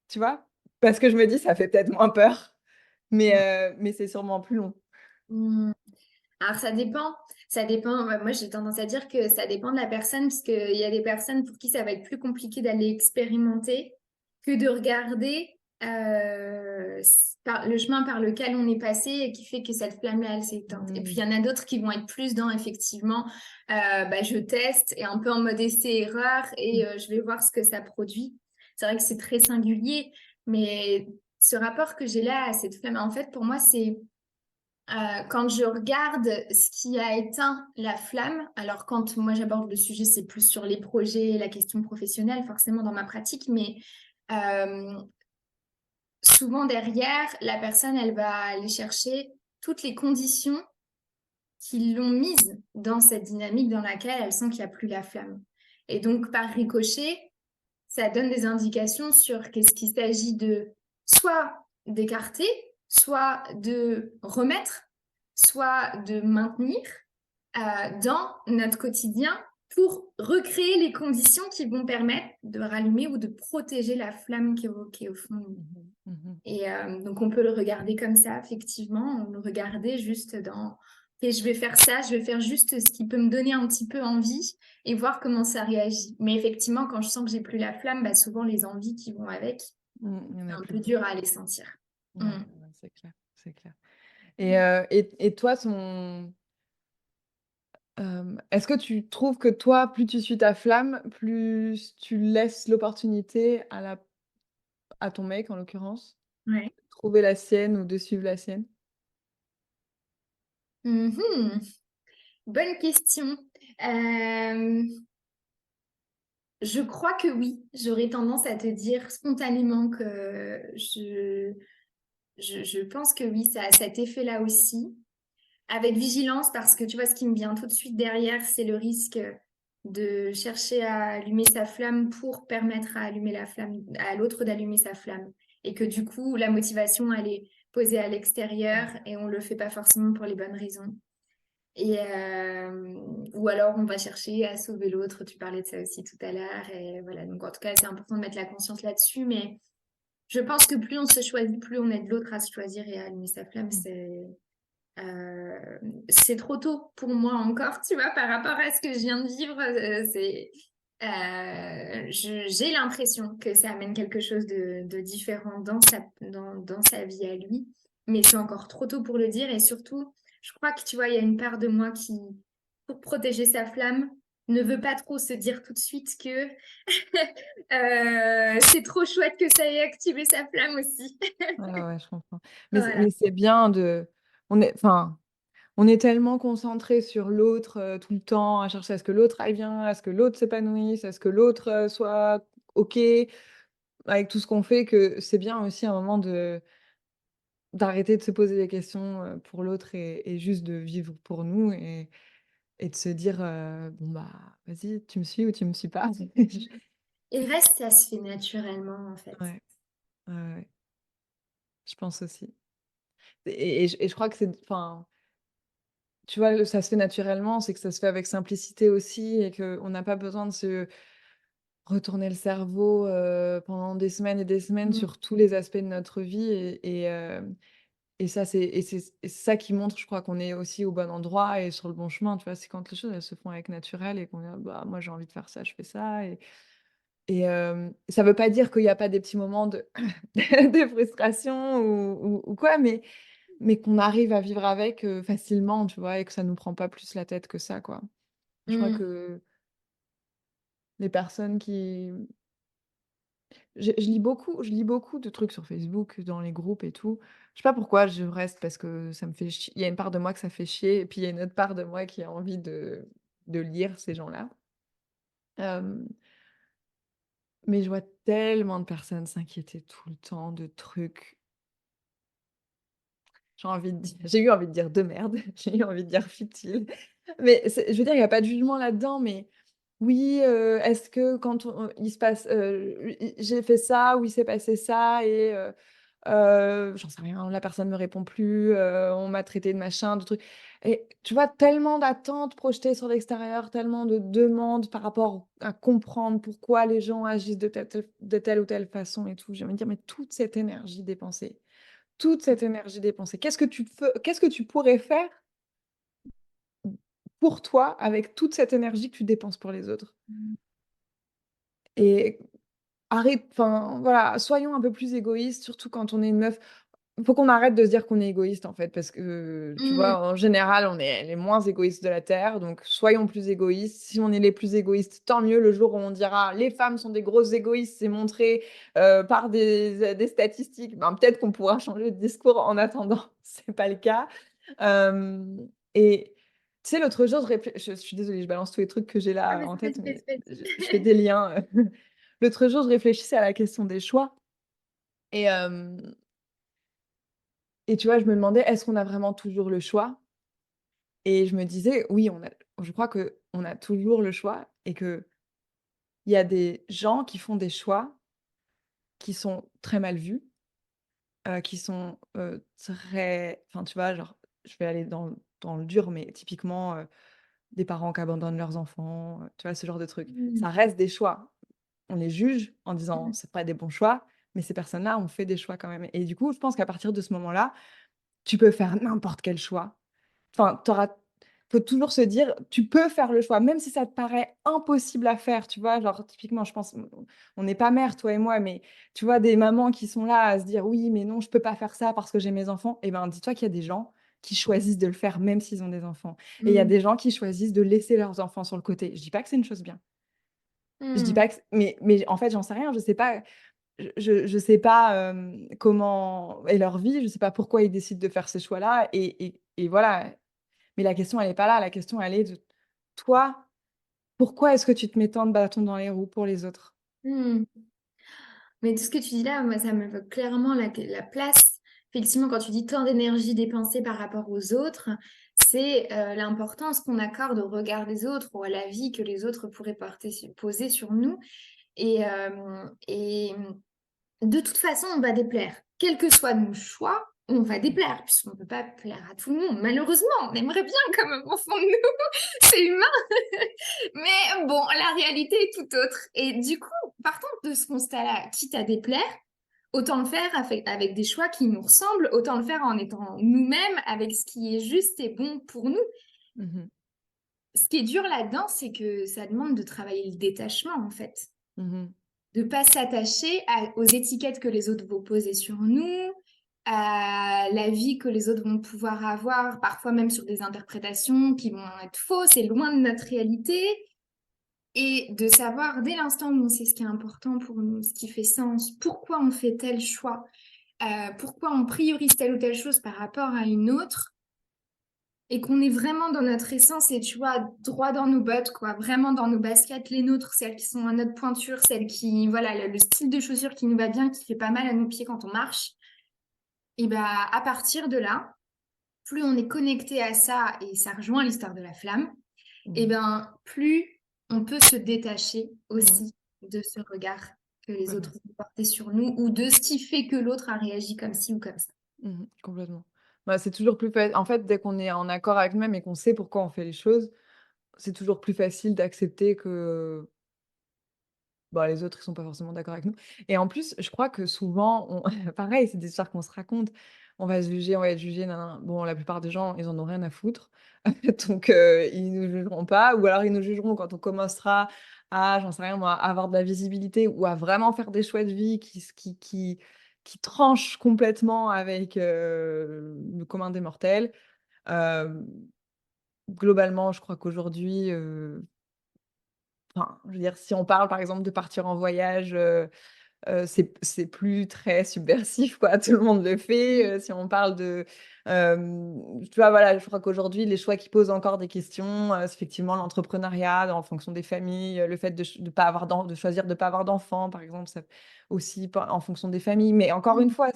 tu vois? Parce que je me dis: «Ça fait peut-être moins peur, mais c'est sûrement plus long». Mm. Alors ça dépend, ça dépend. Moi, j'ai tendance à dire que ça dépend de la personne, parce qu'il y a des personnes pour qui ça va être plus compliqué d'aller expérimenter que de regarder le chemin par lequel on est passé et qui fait que cette flamme-là, elle s'est éteinte. Et puis Mmh. il y en a d'autres qui vont être plus dans, effectivement, je teste et un peu en mode essai-erreur et je vais voir ce que ça produit. C'est vrai que c'est très singulier, mais ce rapport que j'ai là à cette flamme, en fait, pour moi, c'est quand je regarde ce qui a éteint la flamme, alors quand moi j'aborde le sujet, c'est plus sur les projets, la question professionnelle, forcément dans ma pratique, mais euh, souvent derrière, la personne, elle va aller chercher toutes les conditions qui l'ont mise dans cette dynamique dans laquelle elle sent qu'il n'y a plus la flamme. Et donc, par ricochet, ça donne des indications sur qu'est-ce qu'il s'agit de soit d'écarter, soit de remettre, soit de maintenir dans notre quotidien pour recréer les conditions qui vont permettre de rallumer ou de protéger la flamme qui est au fond de nous. Mmh mh. Mmh. Et donc on peut le regarder comme ça, effectivement, on le regarder juste dans, et je vais faire ça, je vais faire juste ce qui peut me donner un petit peu envie et voir comment ça réagit. Mais effectivement, quand je sens que j'ai plus la flamme, bah, souvent les envies qui vont avec, Il y en c'est a un plus. peu dur à les sentir. Ouais, Mm. ouais, c'est clair, c'est clair. Et toi, est-ce que tu trouves que toi, plus tu suis ta flamme, plus tu laisses l'opportunité à ton mec, en l'occurrence, Ouais. de trouver la sienne ou de suivre la sienne? Mhm. Bonne question. Euh, je crois que oui. J'aurais tendance à te dire spontanément que je pense que oui, ça a cet effet-là aussi. Avec vigilance, parce que tu vois, ce qui me vient tout de suite derrière, c'est le risque de chercher à allumer sa flamme pour permettre à allumer la flamme, à l'autre d'allumer sa flamme. Et que du coup, la motivation, elle est posée à l'extérieur et on le fait pas forcément pour les bonnes raisons. Et ou alors on va chercher à sauver l'autre. Tu parlais de ça aussi tout à l'heure. Et voilà. Donc en tout cas, c'est important de mettre la conscience là-dessus. Mais je pense que plus on se choisit, plus on aide l'autre à se choisir et à allumer sa flamme. Mmh. Euh, c'est trop tôt pour moi encore, tu vois, par rapport à ce que je viens de vivre. J'ai l'impression que ça amène quelque chose de différent dans sa vie à lui, mais c'est encore trop tôt pour le dire. Et surtout, je crois que tu vois, il y a une part de moi qui, pour protéger sa flamme, ne veut pas trop se dire tout de suite que c'est trop chouette que ça ait activé sa flamme aussi. Ouais, ouais, je comprends. Voilà. Mais c'est bien de enfin, on est tellement concentré sur l'autre, tout le temps, à chercher à ce que l'autre aille bien, à ce que l'autre s'épanouisse, à ce que l'autre, soit OK avec tout ce qu'on fait, que c'est bien aussi à un moment d'arrêter de se poser des questions, pour l'autre et juste de vivre pour nous et de se dire, «Bon, bah, vas-y, tu me suis ou tu me suis pas». Et le reste, ça se fait naturellement, en fait. Ouais, ouais, ouais, je pense aussi et je crois que c'est enfin, tu vois, ça se fait naturellement, c'est que ça se fait avec simplicité aussi et qu'on n'a pas besoin de se retourner le cerveau, pendant des semaines et des semaines Mm. sur tous les aspects de notre vie et ça, c'est ça qui montre, je crois, qu'on est aussi au bon endroit et sur le bon chemin, tu vois? C'est quand les choses, elles se font avec naturel et qu'on est: «Bah, moi, j'ai envie de faire ça, je fais ça» ça veut pas dire qu'il y a pas des petits moments de de frustration ou quoi, mais qu'on arrive à vivre avec, facilement, tu vois? Et que ça nous prend pas plus la tête que ça, quoi. Je crois Mm. que les personnes qui je lis beaucoup de trucs sur Facebook, dans les groupes et tout. Je sais pas pourquoi je reste parce que ça me fait chier. Il y a une part de moi que ça fait chier et puis il y a une autre part de moi qui a envie de lire ces gens-là. Hem, mais je vois tellement de personnes s'inquiéter tout le temps de trucs. J'ai eu envie de dire de merde, j'ai eu envie de dire futile. Mais je veux dire, il y a pas de jugement là-dedans, mais oui, est-ce que quand il se passe, i j'ai fait ça ou il s'est passé ça j'en sais rien, la personne me répond plus, on m'a traité de machin, de trucs et tu vois, tellement d'attentes projetées sur l'extérieur, tellement de demandes par rapport à comprendre pourquoi les gens agissent de telle ou telle façon et tout. J'ai envie de dire: «Mais toute cette énergie dépensée, qu'est-ce que tu pourrais faire pour toi avec toute cette énergie que tu dépenses pour les autres?» et enfin, voilà, soyons un peu plus égoïstes, surtout quand on est une meuf. Il faut qu'on arrête de se dire qu'on est égoïste, en fait, parce que, tu Mm. vois, en général, on est les moins égoïstes de la terre, donc soyons plus égoïstes. Si on est les plus égoïstes, tant mieux. Le jour où on dira: «Les femmes sont des grosses égoïstes», c'est montré, par des statistiques, ben, peut-être qu'on pourra changer de discours. En attendant, c'est pas le cas. Et tu sais, l'autre jour, je suis désolée, je balance tous les trucs que j'ai Ah, là mais en c'est tête, fait, mais c'est je fait. fais des liens. L'autre jour, je réfléchissais à la question des choix et hem et tu vois, je me demandais: «Est-ce qu'on a vraiment toujours le choix?» et je me disais: «Oui, je crois qu'on a toujours le choix et qu'il y a des gens qui font des choix qui sont très mal vus, qui sont, très» enfin, tu vois, genre, je vais aller dans le dur, mais typiquement, des parents qui abandonnent leurs enfants, tu vois, ce genre de trucs. Mm. Ça reste des choix. On les juge en disant: Mm. «C'est pas des bons choix», mais ces personnes-là ont fait des choix quand même et du coup, je pense qu'à partir de ce moment-là, tu peux faire n'importe quel choix enfin, faut toujours se dire, tu peux faire le choix, même si ça te paraît impossible à faire, tu vois. Genre, typiquement, je pense, on n'est pas mère, toi et moi, mais tu vois, des mamans qui sont là à se dire, oui, mais non, je peux pas faire ça parce que j'ai mes enfants. Eh ben, dis-toi qu'il y a des gens qui choisissent de le faire même s'ils ont des enfants. Et il y a Mm. des gens qui choisissent de laisser leurs enfants sur le côté. Je dis pas que c'est une chose bien. Je dis Mm. pas que, mais en fait, j'en sais rien. Je sais pas, je sais pas comment est leur vie. Je sais pas pourquoi ils décident de faire ces choix-là. Et voilà. Mais la question, elle est pas là. La question, elle est de toi, pourquoi est-ce que tu te mets tant de bâtons dans les roues pour les autres? Mm. Mais tout ce que tu dis là, moi, ça m'évoque clairement la place. Effectivement, quand tu dis tant d'énergie dépensée par rapport aux autres, c'est l'importance qu'on accorde au regard des autres ou à la vie que les autres pourraient poser sur nous. Et de toute façon, on va déplaire. Quel que soit nos choix, on va déplaire, puisqu'on ne peut pas plaire à tout le monde. Malheureusement, on aimerait bien quand même au fond de nous, c'est humain. Mais bon, la réalité est tout autre. Et du coup, partant de ce constat-là, quitte à déplaire, autant le faire avec des choix qui nous ressemblent, autant le faire en étant nous-mêmes, avec ce qui est juste et bon pour nous. Mhm, Ce qui est dur là-dedans, c'est que ça demande de travailler le détachement, en fait. mhm, De ne pas s'attacher aux étiquettes que les autres vont poser sur nous, à la vie que les autres vont pouvoir avoir, parfois même sur des interprétations qui vont être fausses et loin de notre réalité, et de savoir dès l'instant où on sait ce qui est important pour nous, ce qui fait sens, pourquoi on fait tel choix, pourquoi on priorise telle ou telle chose par rapport à une autre, et qu'on est vraiment dans notre essence et tu vois, droit dans nos bottes, quoi, vraiment dans nos baskets, les nôtres, celles qui sont à notre pointure, celles qui, voilà, le style de chaussure qui nous va bien, qui fait pas mal à nos pieds quand on marche. Et bah, à partir de là, plus on est connecté à ça, et ça rejoint l'histoire de la flamme, et mhm, ben, plus on peut se détacher mhm. aussi de ce regard que les Complètement. autres vont porter sur nous ou de ce qui fait que l'autre a réagi comme ci ou comme ça. Complètement. Bah, c'est toujours plus facile. En fait, dès qu'on est en accord avec nous-mêmes et qu'on sait pourquoi on fait les choses, c'est toujours plus facile d'accepter que bah, les autres, ils sont pas forcément d'accord avec nous. Et en plus, je crois que souvent, pareil, c'est des histoires qu'on se raconte. On va se juger, on va être jugé. Bon, la plupart des gens, ils en ont rien à foutre. Donc, ils nous jugeront pas. Ou alors, ils nous jugeront quand on commencera à, j'en sais rien moi, avoir de la visibilité ou à vraiment faire des choix de vie qui tranchent complètement avec le commun des mortels. Euh, Globalement, je crois qu'aujourd'hui, enfin, je veux dire, si on parle par exemple de partir en voyage, c'est plus très subversif, quoi. Tout le monde le fait. Si on parle de, tu vois, voilà, je crois qu'aujourd'hui, les choix qui posent encore des questions, c'est effectivement l'entrepreneuriat en fonction des familles, le fait de pas avoir de choisir de pas avoir d'enfants, par exemple, ça aussi en fonction des familles. Mais encore une fois,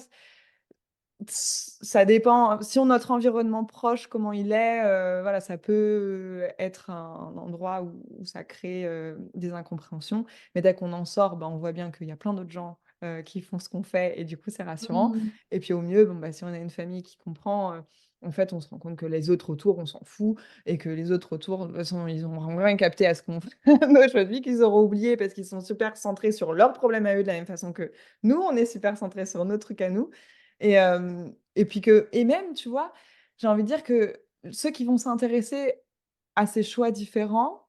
ça dépend. Si on notre environnement proche, comment il est, voilà, ça peut être un endroit où ça crée des incompréhensions. Mais dès qu'on en sort, bah, on voit bien qu'il y a plein d'autres gens qui font ce qu'on fait et du coup, c'est rassurant. Mm. Et puis au mieux, bon, bah, si on a une famille qui comprend, en fait, on se rend compte que les autres autour, on s'en fout et que les autres autour, de toute façon, ils n'ont rien capté à ce qu'on fait, nos choix de vie, qu'ils auront oublié parce qu'ils sont super centrés sur leurs problèmes à eux de la même façon que nous, on est super centrés sur nos trucs à nous. Et puis et même, tu vois, j'ai envie de dire que ceux qui vont s'intéresser à ces choix différents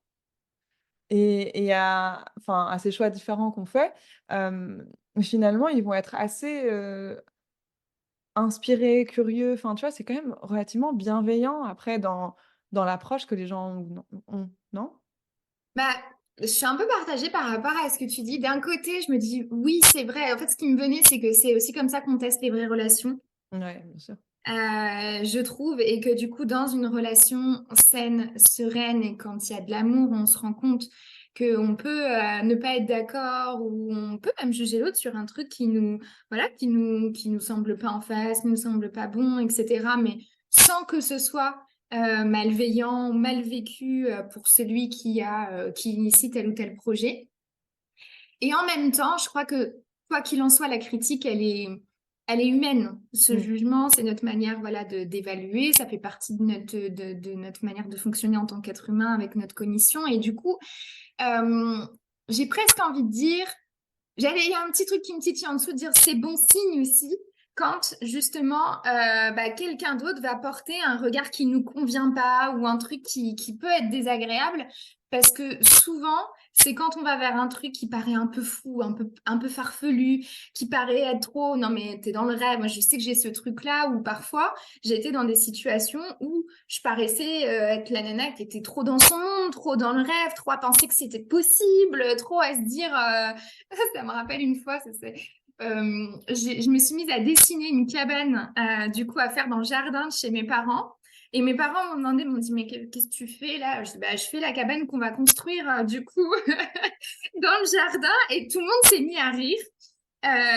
à ces choix différents qu'on fait, finalement, ils vont être assez, inspirés, curieux. Enfin, tu vois, c'est quand même relativement bienveillant après dans l'approche que les gens ont, non? Bah, je suis un peu partagée par rapport à ce que tu dis. D'un côté, je me dis oui, c'est vrai. En fait, ce qui me venait, c'est que c'est aussi comme ça qu'on teste les vraies relations, Ouais, bien sûr. je trouve, et que du coup, dans une relation saine, sereine, et quand il y a de l'amour, on se rend compte qu'on peut ne pas être d'accord ou on peut même juger l'autre sur un truc qui nous, voilà, qui nous semble pas en face, qui nous semble pas bon, etc. Mais sans que ce soit malveillant, mal vécu pour celui qui initie tel ou tel projet. Et en même temps, je crois que quoi qu'il en soit, la critique, elle est humaine. Ce Mmh. jugement, c'est notre manière, voilà, d'évaluer. Ça fait partie de notre manière de fonctionner en tant qu'être humain avec notre cognition. Et du coup, euh, j'ai presque envie de dire, il y a un petit truc qui me titille en dessous de dire c'est bon signe aussi. quand justement quelqu'un d'autre va porter un regard qui nous convient pas ou un truc qui peut être désagréable. Parce que souvent, c'est quand on va vers un truc qui paraît un peu fou, un peu farfelu, qui paraît être trop, non mais t'es dans le rêve. Moi, je sais que j'ai ce truc-là où parfois, j'ai été dans des situations où je paraissais être la nana qui était trop dans son monde, trop dans le rêve, trop à penser que c'était possible, trop à se dire, ça me rappelle une fois, je me suis mise à dessiner une cabane, du coup, à faire dans le jardin de chez mes parents. Et mes parents m'ont demandé, m'ont dit, mais qu'est-ce que tu fais là? Je dis, bah, je fais la cabane qu'on va construire, du coup, dans le jardin. Et tout le monde s'est mis à rire.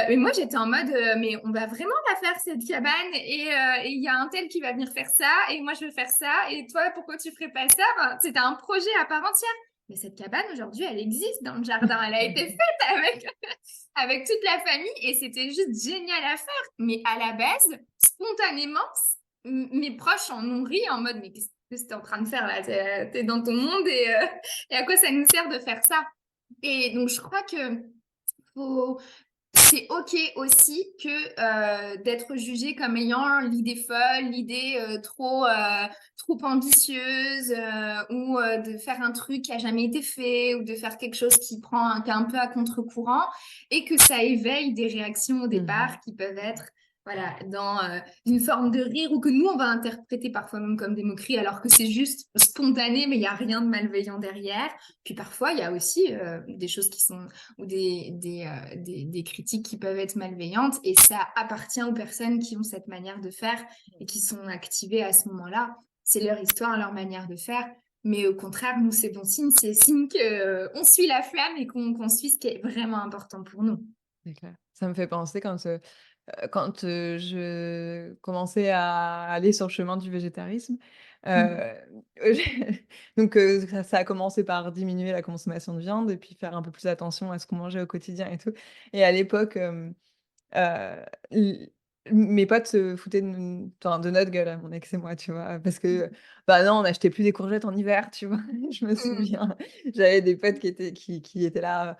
Et moi, j'étais en mode, mais on va vraiment la faire, cette cabane. Et il y a un tel qui va venir faire ça. Et moi, je veux faire ça. Et toi, pourquoi tu ferais pas ça? Enfin, c'était un projet à part entière. Mais cette cabane, aujourd'hui, elle existe dans le jardin. Elle a été faite avec toute la famille et c'était juste génial à faire. Mais à la base, spontanément, mes proches en ont ri en mode, mais qu'est-ce que tu es en train de faire là? T'es dans ton monde et à quoi ça nous sert de faire ça? Et donc, je crois que faut, c'est OK aussi que d'être jugé comme ayant l'idée folle, l'idée trop ambitieuse ou de faire un truc qui a jamais été fait ou de faire quelque chose qui est un peu à contre-courant et que ça éveille des réactions au Mmh. départ qui peuvent être voilà, dans une forme de rire ou que nous, on va interpréter parfois même comme des moqueries alors que c'est juste spontané, mais il n'y a rien de malveillant derrière. Puis parfois, il y a aussi des choses qui sont ou des critiques qui peuvent être malveillantes. Et ça appartient aux personnes qui ont cette manière de faire et qui sont activées à ce moment-là. C'est leur histoire, leur manière de faire. Mais au contraire, nous, c'est bon signe. C'est signe qu'on suit la flamme et qu'on suit ce qui est vraiment important pour nous. C'est clair. Ça me fait penser quand, je commençais à aller sur le chemin du végétarisme, Mm. heu, donc ça a commencé par diminuer la consommation de viande et puis faire un peu plus attention à ce qu'on mangeait au quotidien et tout et à l'époque, l mes potes se foutaient de notre gueule, à mon ex et moi, tu vois? Parce que, bah, non, on n'achetait plus des courgettes en hiver, tu vois? Je me Mm. souviens, j'avais des potes qui étaient là: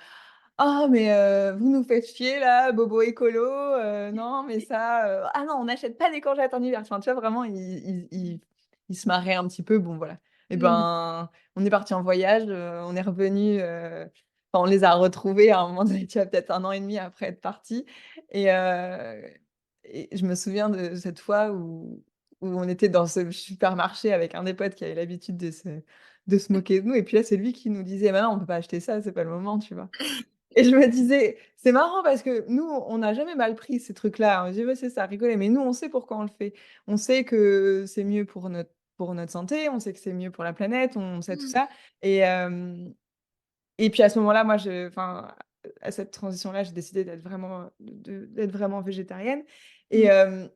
«Ah mais vous nous faites chier là, bobo écolo, non mais ça, ah non, on n'achète pas des courgettes en hiver». Enfin, tu vois, vraiment, ils se marraient un petit peu, bon voilà. Et Mm. ben, on est partis en voyage, on est revenus, enfin, on les a retrouvés à un moment donné, tu vois, peut-être 1 an et demi après être partis et je me souviens de cette fois où on était dans ce supermarché avec un des potes qui avait l'habitude de se moquer de nous et puis là, c'est lui qui nous disait: «Bah non, on peut pas acheter ça, c'est pas le moment», tu vois? Et je me disais: «C'est marrant parce que nous, on n'a jamais mal pris ces trucs-là». On se dit: «Ouais, c'est ça, rigoler», mais nous, on sait pourquoi on le fait. On sait que c'est mieux pour notre santé, on sait que c'est mieux pour la planète, on sait tout Mm. ça et puis à ce moment-là, moi, enfin, à cette transition-là, j'ai décidé d'être vraiment végétarienne et Mm. hem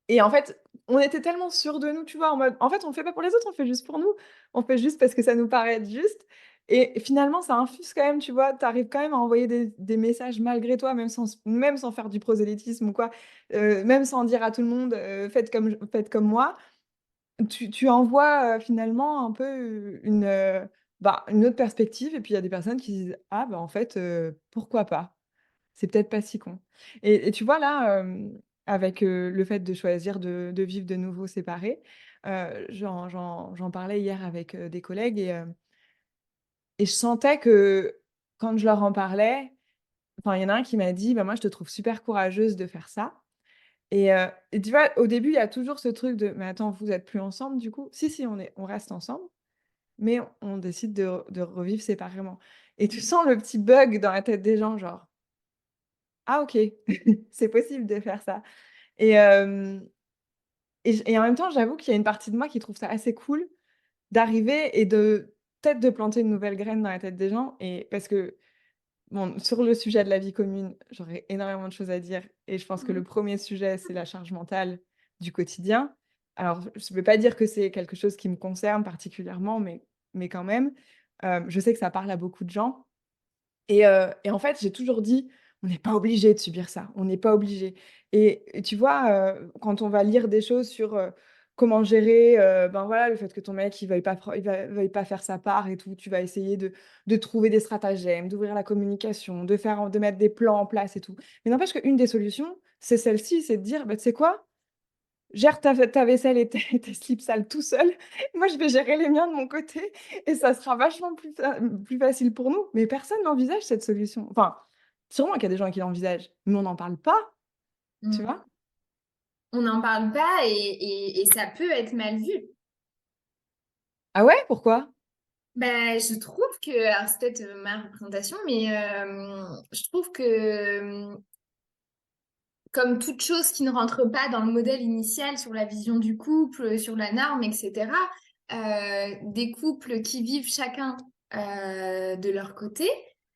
et en fait, on était tellement sûrs de nous, tu vois? En mode: «En fait, on le fait pas pour les autres, on le fait juste pour nous. On le fait juste parce que ça nous paraît être juste» et finalement, ça infuse quand même, tu vois? Tu arrives quand même à envoyer des messages malgré toi, même sans faire du prosélytisme ou quoi, même sans dire à tout le monde, «Faites comme moi». Tu envoies, finalement un peu, une autre perspective et puis il y a des personnes qui disent: «Ah bah, en fait, pourquoi pas?» C'est peut-être pas si con et tu vois là, avec, le fait de choisir de vivre de nouveau séparés, j'en parlais hier avec, des collègues et je sentais que quand je leur en parlais, enfin, il y en a un qui m'a dit: «Bah, moi, je te trouve super courageuse de faire ça» et tu vois, au début, il y a toujours ce truc de: «Mais attends, vous êtes plus ensemble du coup?» «Si, si, on reste ensemble, mais on décide de revivre séparément» et tu sens le petit bug dans la tête des gens, genre: «Ah OK, c'est possible de faire ça» et hem et en même temps, j'avoue qu'il y a une partie de moi qui trouve ça assez cool d'arriver et de peut-être de planter une nouvelle graine dans la tête des gens et parce que, bon, sur le sujet de la vie commune, j'aurais énormément de choses à dire et je pense que le Mm. premier sujet, c'est la charge mentale du quotidien. Alors, je ne veux pas dire que c'est quelque chose qui me concerne particulièrement, mais quand même, je sais que ça parle à beaucoup de gens et en fait, j'ai toujours dit: «On n'est pas obligé de subir ça, on n'est pas obligé» et tu vois, quand on va lire des choses sur, comment gérer, ben, voilà, le fait que ton mec, il veuille pas faire sa part et tout, tu vas essayer de trouver des stratagèmes, d'ouvrir la communication, de mettre des plans en place et tout. Mais n'empêche qu'une des solutions, c'est celle-ci, c'est de dire: «Bah, tu sais quoi? Gère ta vaisselle et tes slips sales tout seul. Moi, je vais gérer les miens de mon côté et ça sera vachement plus facile pour nous». Mais personne n'envisage cette solution. Enfin, sûrement qu'il y a des gens qui l'envisagent, mais on n'en parle pas, tu Mmh. vois? On n'en parle pas et ça peut être mal vu. Ah ouais? Pourquoi? Bah, je trouve que, alors c'est peut-être ma représentation, mais je trouve que comme toute chose qui ne rentre pas dans le modèle initial sur la vision du couple, sur la norme, etc., des couples qui vivent chacun de leur côté,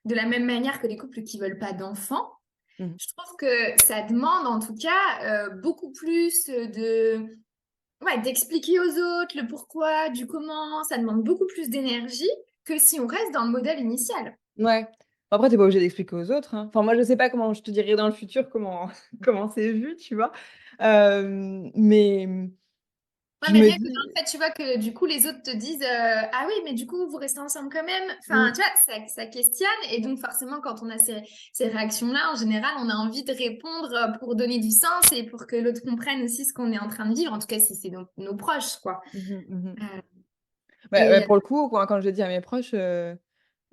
de la même manière que les couples qui veulent pas d'enfants, Mmh. je trouve que ça demande en tout cas beaucoup plus ouais, d'expliquer aux autres le pourquoi, du comment, ça demande beaucoup plus d'énergie que si on reste dans le modèle initial. Ouais. Après, tu es pas obligé d'expliquer aux autres, hein. Enfin, moi, je sais pas comment je te dirai dans le futur comment comment c'est vu, tu vois? Mais Ouais, je mais me rien que dans dis le fait, tu vois, que du coup, les autres te disent ah oui, mais du coup, vous restez ensemble quand même. Enfin, mmh, tu vois, ça questionne. Et donc, forcément, quand on a ces réactions-là, en général, on a envie de répondre pour donner du sens et pour que l'autre comprenne aussi ce qu'on est en train de vivre. En tout cas, si c'est nos proches, quoi. mmh mh, mmh. Euh, Ouais, et pour le coup, quand je l'ai dit à mes proches,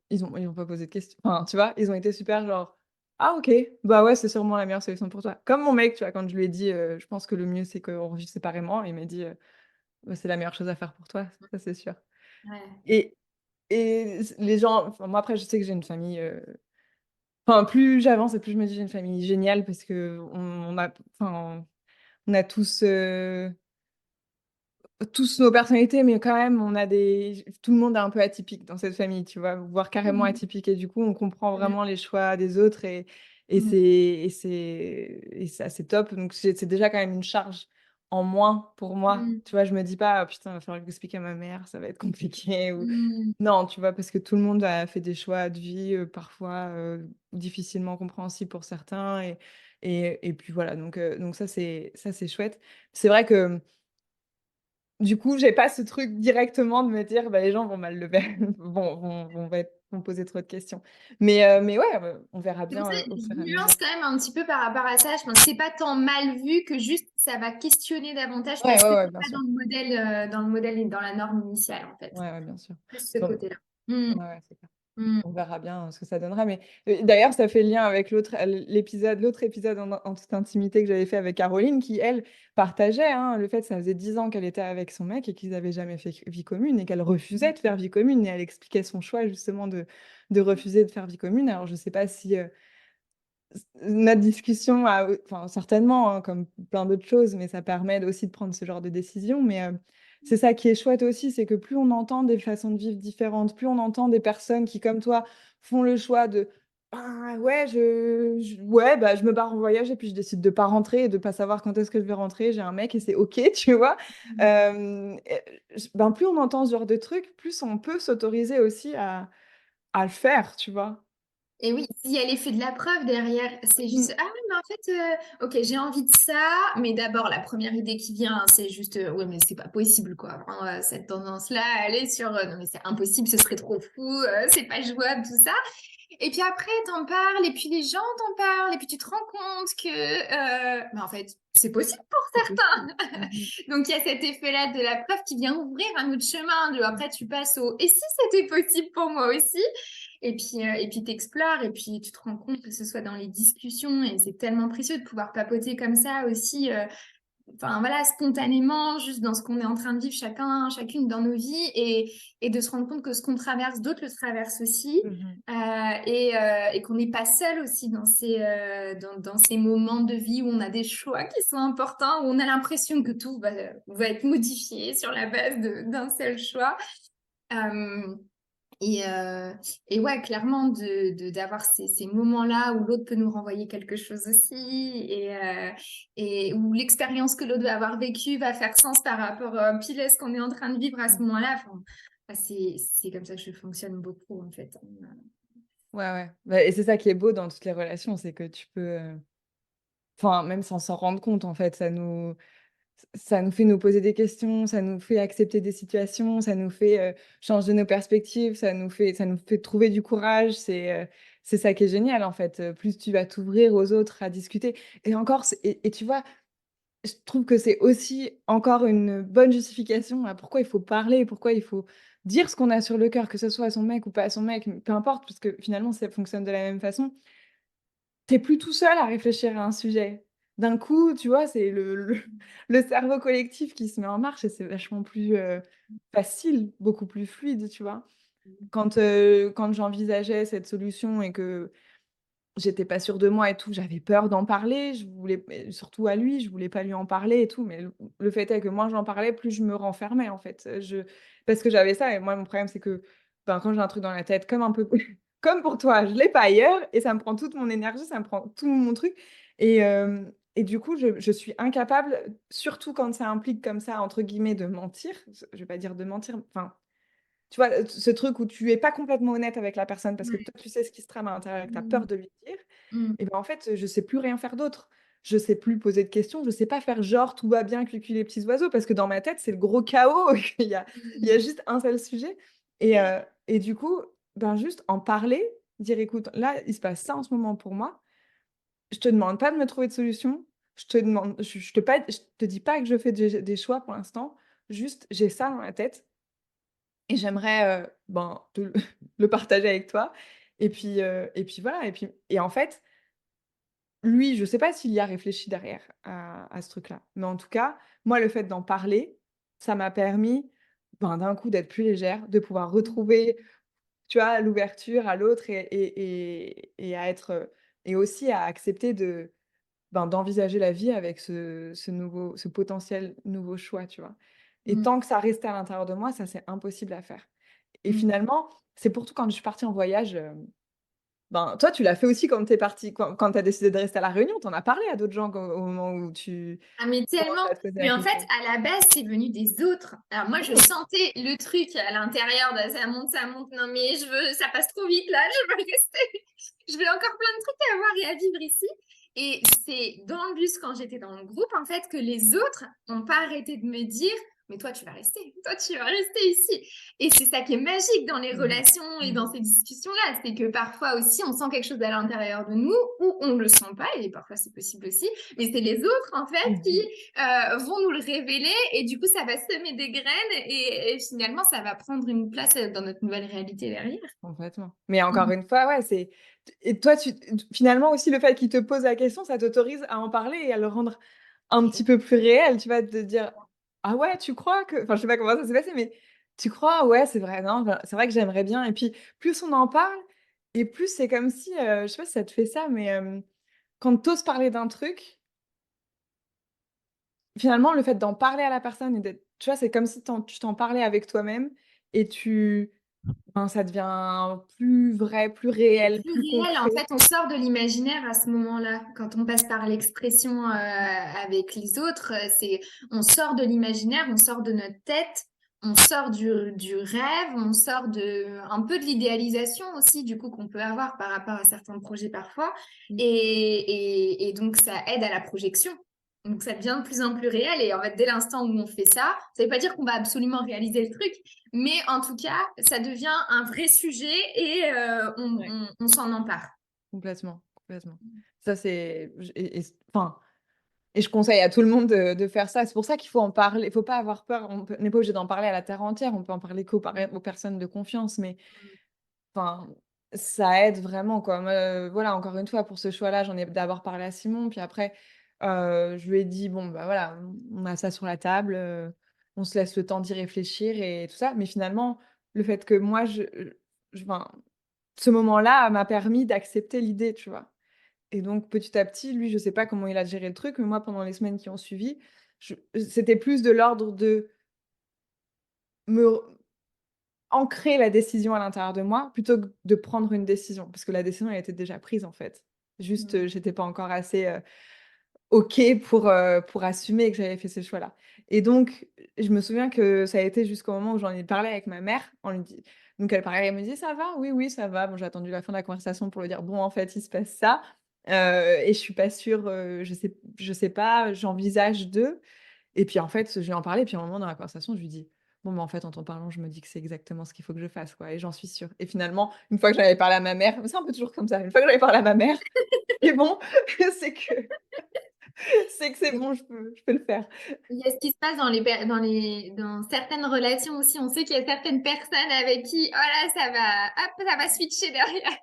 ils ont pas posé de questions. Enfin, tu vois? Ils ont été super genre: «Ah OK, bah ouais, c'est sûrement la meilleure solution pour toi». Comme mon mec, tu vois? Quand je lui ai dit, «Je pense que le mieux, c'est qu'on revive séparément», il m'a dit, «Bah, c'est la meilleure chose à faire pour toi, ça, c'est sûr». ouais. Et les gens enfin, moi, après, je sais que j'ai une famille, enfin, plus j'avance et plus je me dis: «J'ai une famille géniale» parce qu'on a enfin, on a tous nos personnalités, mais quand même, on a des tout le monde est un peu atypique dans cette famille, tu vois? Voire carrément Mhm. atypique et du coup, on comprend Mhm. vraiment les choix des autres et Mhm. c'est assez top. Donc c'est déjà quand même une charge en moins pour moi. Mhm. Tu vois? Je me dis pas: «Oh putain, il va falloir que j'explique à ma mère, ça va être compliqué» ou Mhm. non, tu vois? Parce que tout le monde a fait des choix de vie, parfois, difficilement compréhensibles pour certains et puis voilà, donc ça c'est chouette. C'est vrai que du coup, j'ai pas ce truc directement de me dire: «Bah, les gens vont mal le ver vont poser trop de questions». Mais ouais, on verra C'est pour bien, ça que au je fur et à mesure. nuance quand même un petit peu par rapport à ça. Je pense que c'est pas tant mal vu que juste ça va questionner davantage Ouais, parce ouais, que ouais, t'es bien pas sûr. dans le modèle et dans la norme initiale en fait. Ouais, ouais, bien sûr. Plus ce Donc côté-là. Mm, ouais, ouais, c'est clair. mm, On verra bien, ce que ça donnera, mais d'ailleurs, ça fait lien avec l'autre épisode en toute intimité que j'avais fait avec Caroline qui, elle, partageait, hein, le fait que ça faisait 10 ans qu'elle était avec son mec et qu'ils avaient jamais fait vie commune et qu'elle refusait de faire vie commune et elle expliquait son choix justement de refuser de faire vie commune. Alors je sais pas si, notre discussion a enfin certainement, hein, comme plein d'autres choses, mais ça permet aussi de prendre ce genre de décision. Mais, c'est ça qui est chouette aussi, c'est que plus on entend des façons de vivre différentes, plus on entend des personnes qui, comme toi, font le choix de: «Ah ouais, ouais, bah, je me barre en voyage et puis je décide de pas rentrer et de pas savoir quand est-ce que je vais rentrer. J'ai un mec et c'est OK», tu vois? mm. Et ben, plus on entend ce genre de trucs, plus on peut s'autoriser aussi à le faire, tu vois? Et oui, s'il y a l'effet de la preuve derrière, c'est Mmh. juste, ah oui, mais en fait, ok, j'ai envie de ça, mais d'abord, la première idée qui vient, c'est juste, ouais, mais c'est pas possible, quoi. Enfin, cette tendance-là, elle est sur, non, mais c'est impossible, ce serait trop fou, c'est pas jouable, tout ça. Et puis après, t'en parles, et puis les gens t'en parlent, et puis tu te rends compte que, bah, en fait, c'est possible pour C'est possible. certains. Mmh Donc, il y a cet effet-là de la preuve qui vient ouvrir un autre chemin. Après, tu passes au et si c'était possible pour moi aussi? Et puis t'explores, et puis tu te rends compte que ce soit dans les discussions, et c'est tellement précieux de pouvoir papoter comme ça aussi. Enfin voilà, spontanément, juste dans ce qu'on est en train de vivre chacune dans nos vies, et de se rendre compte que ce qu'on traverse, d'autres le traversent aussi, mh. et qu'on n'est pas seul aussi dans ces moments de vie où on a des choix qui sont importants, où on a l'impression que tout va être modifié sur la base d'un seul choix. Euh, et, euh, et ouais, clairement, d'avoir ces moments-là où l'autre peut nous renvoyer quelque chose aussi, et où l'expérience que l'autre va avoir vécue va faire sens par rapport pile à ce qu'on est en train de vivre à ce Mmh. moment-là. Enfin, bah, c'est comme ça que je fonctionne beaucoup, en fait. Ouais, ouais. Bah et c'est ça qui est beau dans toutes les relations, c'est que tu peux, enfin, même sans s'en rendre compte, en fait, ça nous fait nous poser des questions, ça nous fait accepter des situations, ça nous fait changer nos perspectives, ça nous fait trouver du courage. C'est ça qui est génial, en fait. Plus tu vas t'ouvrir aux autres à discuter. Et encore, et tu vois, je trouve que c'est aussi encore une bonne justification à pourquoi il faut parler, pourquoi il faut dire ce qu'on a sur le cœur, que ce soit à son mec ou pas à son mec, peu importe, parce que finalement, ça fonctionne de la même façon. T'es plus tout seul à réfléchir à un sujet. D'un coup, tu vois, c'est le cerveau collectif qui se met en marche et c'est vachement plus facile, beaucoup plus fluide, tu vois. Quand j'envisageais cette solution et que j'étais pas sûre de moi et tout, j'avais peur d'en parler, je voulais, surtout à lui, je voulais pas lui en parler et tout, mais le fait est que moins j'en parlais, plus je me renfermais en fait. Parce que j'avais ça et moi mon problème c'est que ben, quand j'ai un truc dans la tête, comme un peu comme pour toi, je l'ai pas ailleurs et ça me prend toute mon énergie, ça me prend tout mon truc et du coup je suis incapable, surtout quand ça implique comme ça entre guillemets de mentir, je vais pas dire de mentir, enfin tu vois, ce truc où tu es pas complètement honnête avec la personne parce que Ouais. toi, tu sais ce qui se trame à l'intérieur et que tu as peur Mm. de lui dire, Mm. et ben, en fait, je sais plus rien faire d'autre. Je sais plus poser de questions, je sais pas faire genre tout va bien, cuicui les petits oiseaux, parce que dans ma tête, c'est le gros chaos, il y a juste un seul sujet. Et du coup, ben, juste en parler, dire écoute, là, il se passe ça en ce moment pour moi. Je te demande pas de me trouver de solution. Je te dis pas que je fais des choix pour l'instant. Juste, j'ai ça dans la tête et j'aimerais, ben, te le le partager avec toi et puis voilà et en fait, lui, je sais pas s'il y a réfléchi derrière à ce truc-là. Mais en tout cas, moi, le fait d'en parler, ça m'a permis, ben, d'un coup, d'être plus légère, de pouvoir retrouver, tu vois, l'ouverture à l'autre et à être, et aussi à accepter ben, d'envisager la vie avec ce potentiel nouveau choix, tu vois? Et Mm. tant que ça restait à l'intérieur de moi, ça, c'est impossible à faire. Et Mm. finalement, c'est pour tout quand je suis partie en voyage, ben, toi, tu l'as fait aussi quand tu es partie quand tu as décidé de rester à La Réunion, tu en as parlé à d'autres gens au moment où tu Ah mais commençais tellement. à te poser la Mais en fait, question? à la base, c'est venu des autres. Alors moi, je Oui. sentais le truc à l'intérieur de ça monte, ça monte. Non mais je veux, ça passe trop vite là, je veux rester. Je vais encore plein de trucs à voir et à vivre ici. Et c'est dans le bus quand j'étais dans le groupe en fait que les autres n'ont pas arrêté de me dire, mais toi tu vas rester ici. Et c'est ça qui est magique dans les Mmh. relations et Mmh. dans ces discussions-là, c'est que parfois aussi on sent quelque chose à l'intérieur de nous ou on ne le sent pas et parfois c'est possible aussi. Mais c'est les autres en fait qui Mmh. vont nous le révéler et du coup ça va semer des graines et finalement ça va prendre une place dans notre nouvelle réalité derrière. Complètement. Mais encore Mm. une fois, ouais, c'est et toi, finalement aussi, le fait qu'il te pose la question, ça t'autorise à en parler et à le rendre un petit peu plus réel, tu vois? De te dire: «Ah ouais, tu crois que» enfin, je sais pas comment ça s'est passé, mais: «Tu crois? Ouais, c'est vrai, non, bah, c'est vrai que j'aimerais bien» et puis, plus on en parle et plus c'est comme si, je sais pas si ça te fait ça, mais quand tu oses parler d'un truc, finalement, le fait d'en parler à la personne et d'être tu vois, c'est comme si tu t'en parlais avec toi-même et ben, ça devient plus vrai, plus C'est réel, plus plus réel, en concret. fait, on sort de l'imaginaire à ce moment-là. Quand on passe par l'expression avec les autres, on sort de l'imaginaire, on sort de notre tête, on sort du rêve, on sort un peu de l'idéalisation aussi, du coup, qu'on peut avoir par rapport à certains projets parfois. Mmh. Et donc, ça aide à la projection. Donc, ça devient de plus en plus réel. Et en fait, dès l'instant où on fait ça, ça ne veut pas dire qu'on va absolument réaliser le truc, mais en tout cas, ça devient un vrai sujet et Ouais. on s'en empare. Complètement, complètement. Ça, c'est j et enfin et je conseille à tout le monde de faire ça. C'est pour ça qu'il faut en parler. Il faut pas avoir peur. On n'est pas obligé d'en parler à la terre entière. On peut en parler aux personnes de confiance, mais enfin, ça aide vraiment, quoi. Moi, voilà, encore une fois, pour ce choix-là, j'en ai d'abord parlé à Simon, puis après, je lui ai dit: «Bon, bah, voilà, on a ça sur la table, on se laisse le temps d'y réfléchir et tout ça». Mais finalement, le fait que moi, enfin, ce moment-là m'a permis d'accepter l'idée, tu vois? Et donc petit à petit, lui, je sais pas comment il a géré le truc, mais moi, pendant les semaines qui ont suivi, c'était plus de l'ordre de me ancrer la décision à l'intérieur de moi, plutôt que de prendre une décision. Parce que la décision, elle était déjà prise, en fait. Juste, Mm. j'étais pas encore assez, OK pour assumer que j'avais fait ce choix-là. Et donc, je me souviens que ça a été jusqu'au moment où j'en ai parlé avec ma mère, on lui dit donc elle pareil, elle me dit: «Ça va? Oui, oui, ça va». Bon, j'ai attendu la fin de la conversation pour lui dire: «Bon, en fait, il se passe ça, et je suis pas sûre, je sais pas, j'envisage de» Et puis en fait, je lui en parlais, puis à un moment dans la conversation, je lui dis: «Bon, mais en fait, en t'en parlant, je me dis que c'est exactement ce qu'il faut que je fasse, quoi, et j'en suis sûre». Et finalement, une fois que j'en avais parlé à ma mère, c'est un peu toujours comme ça, une fois que j'en avais parlé à ma mère, c'est bon, c'est que c'est bon, je peux le faire. Il y a ce qui se passe dans certaines relations aussi. On sait qu'il y a certaines personnes avec qui, oh là, ça va switcher derrière.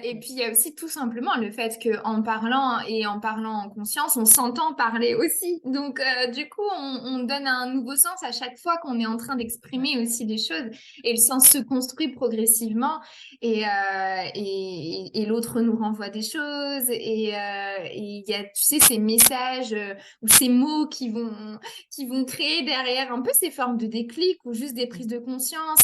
Et puis il y a aussi tout simplement le fait qu'en parlant et en parlant en conscience, on s'entend parler aussi. Donc du coup, on donne un nouveau sens à chaque fois qu'on est en train Ouais, d'exprimer aussi des choses. Et le sens se construit progressivement. Et l'autre nous renvoie des choses. Et il y a, tu sais, ces messages ou ces mots qui vont créer derrière un peu ces formes de déclic ou juste des mmh, prises de conscience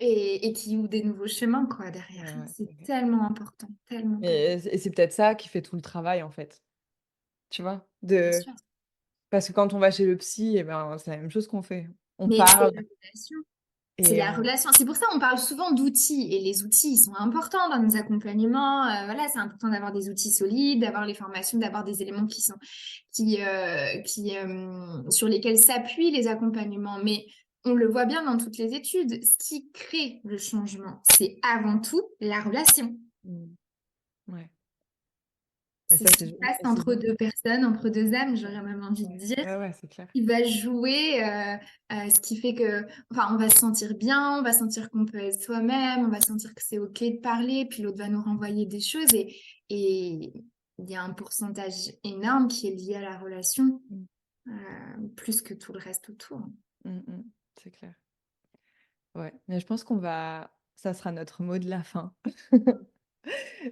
et qui ouvrent des nouveaux chemins, quoi, derrière. ouais, ouais, C'est c'est clair. tellement important, tellement important, Et c'est peut-être ça qui fait tout le travail, en fait, tu vois? bien De sûr. Parce que quand on va chez le psy, et ben, c'est la même chose qu'on fait. On Mais c'est parle la relation. C'est et la on relation. C'est pour ça qu'on parle souvent d'outils. Et les outils, ils sont importants dans nos accompagnements. Voilà, c'est important d'avoir des outils solides, d'avoir les formations, d'avoir des éléments sur lesquels s'appuient les accompagnements. Mais on le voit bien dans toutes les études. Ce qui crée le changement, c'est avant tout la relation. mmh, ouais, mais C'est ça, ce qui se passe et c'est entre bien. deux personnes, entre deux âmes, Ouais, j'aurais même envie de ouais, dire, ouais, ouais, c'est clair. qui va jouer, ce qui fait que, enfin, on va se sentir bien, on va sentir qu'on peut être soi-même, on va sentir que c'est OK de parler, puis l'autre va nous renvoyer des choses et il y a un pourcentage énorme qui est lié à la relation, Mmh, euh, plus que tout le reste autour. mmh mh, c'est clair. Ouais, mais je pense qu'on va ça sera notre mot de la fin.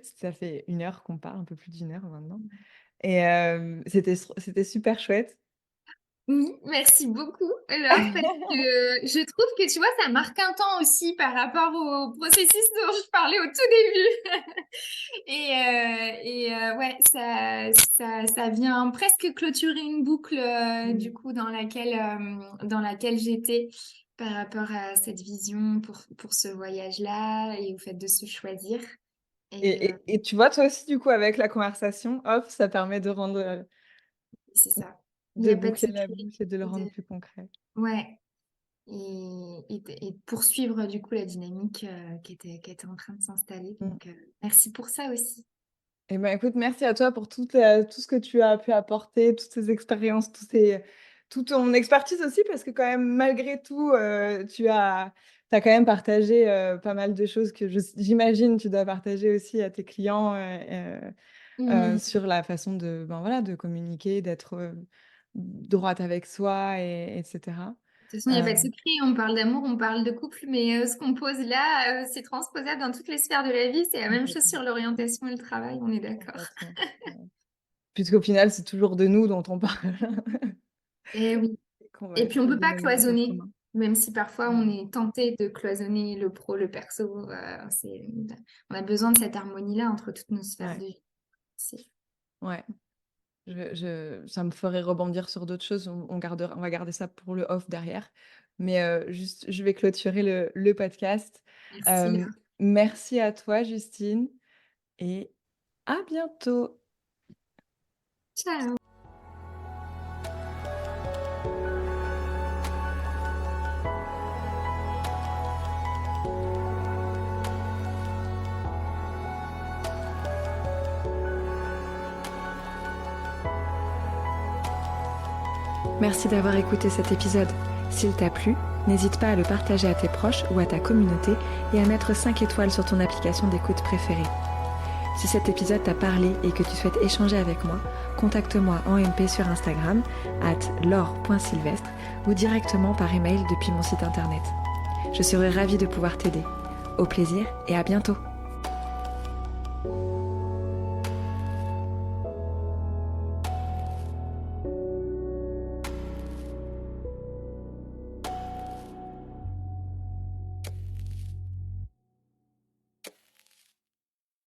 Ça fait 1 heure qu'on parle, un peu plus d'1 heure maintenant, et c'était super chouette. Oui, merci beaucoup, Laure, parce que je trouve que, tu vois, ça marque un temps aussi par rapport au processus dont je parlais au tout début. Ouais, ça vient presque clôturer une boucle, du Mmh. coup, dans laquelle j'étais par rapport à cette vision pour ce voyage-là et au fait de se choisir. Et Et tu vois, toi aussi, du coup, avec la conversation, hop, ça permet de rendre, c'est ça. Il n'y de a pas de boucler la secret. boucle et de le Et rendre plus concret. ouais. Et de poursuivre du coup la dynamique qui était en train de s'installer. Mmh. Donc, merci pour ça aussi. Eh ben, écoute, merci à toi pour tout ce que tu as pu apporter, toutes ces expériences, toute ton expertise aussi, parce que quand même, malgré tout, tu as quand même partagé, pas mal de choses que j'imagine tu dois partager aussi à tes clients, Mhm. sur la façon de, ben, voilà, de communiquer, d'être, droite avec soi, etc. De toute façon, il n'y a pas de secret. On parle d'amour, on parle de couple, mais ce qu'on pose là, c'est transposable dans toutes les sphères de la vie. C'est la même chose Complètement, sur l'orientation et le travail, on est d'accord. complètement. Ouais. Puisqu'au final, c'est toujours de nous dont on parle Et oui. et qu'on va Et puis on essayer peut de pas mener de faire cloisonner, commun. même si parfois on Mmh. est tenté de cloisonner le pro, le perso. On a besoin de cette harmonie-là entre toutes nos sphères Ouais, de vie. C'est ouais. Ça me ferait rebondir sur d'autres choses. On va garder ça pour le off derrière. Mais, juste, je vais clôturer le podcast. merci, Hem, Laure. Merci à toi, Justine, et à bientôt. Ciao. Merci d'avoir écouté cet épisode. S'il t'a plu, n'hésite pas à le partager à tes proches ou à ta communauté et à mettre 5 étoiles sur ton application d'écoute préférée. Si cet épisode t'a parlé et que tu souhaites échanger avec moi, contacte-moi en MP sur Instagram @laure.sylvestre ou directement par email depuis mon site internet. Je serai ravie de pouvoir t'aider. Au plaisir et à bientôt.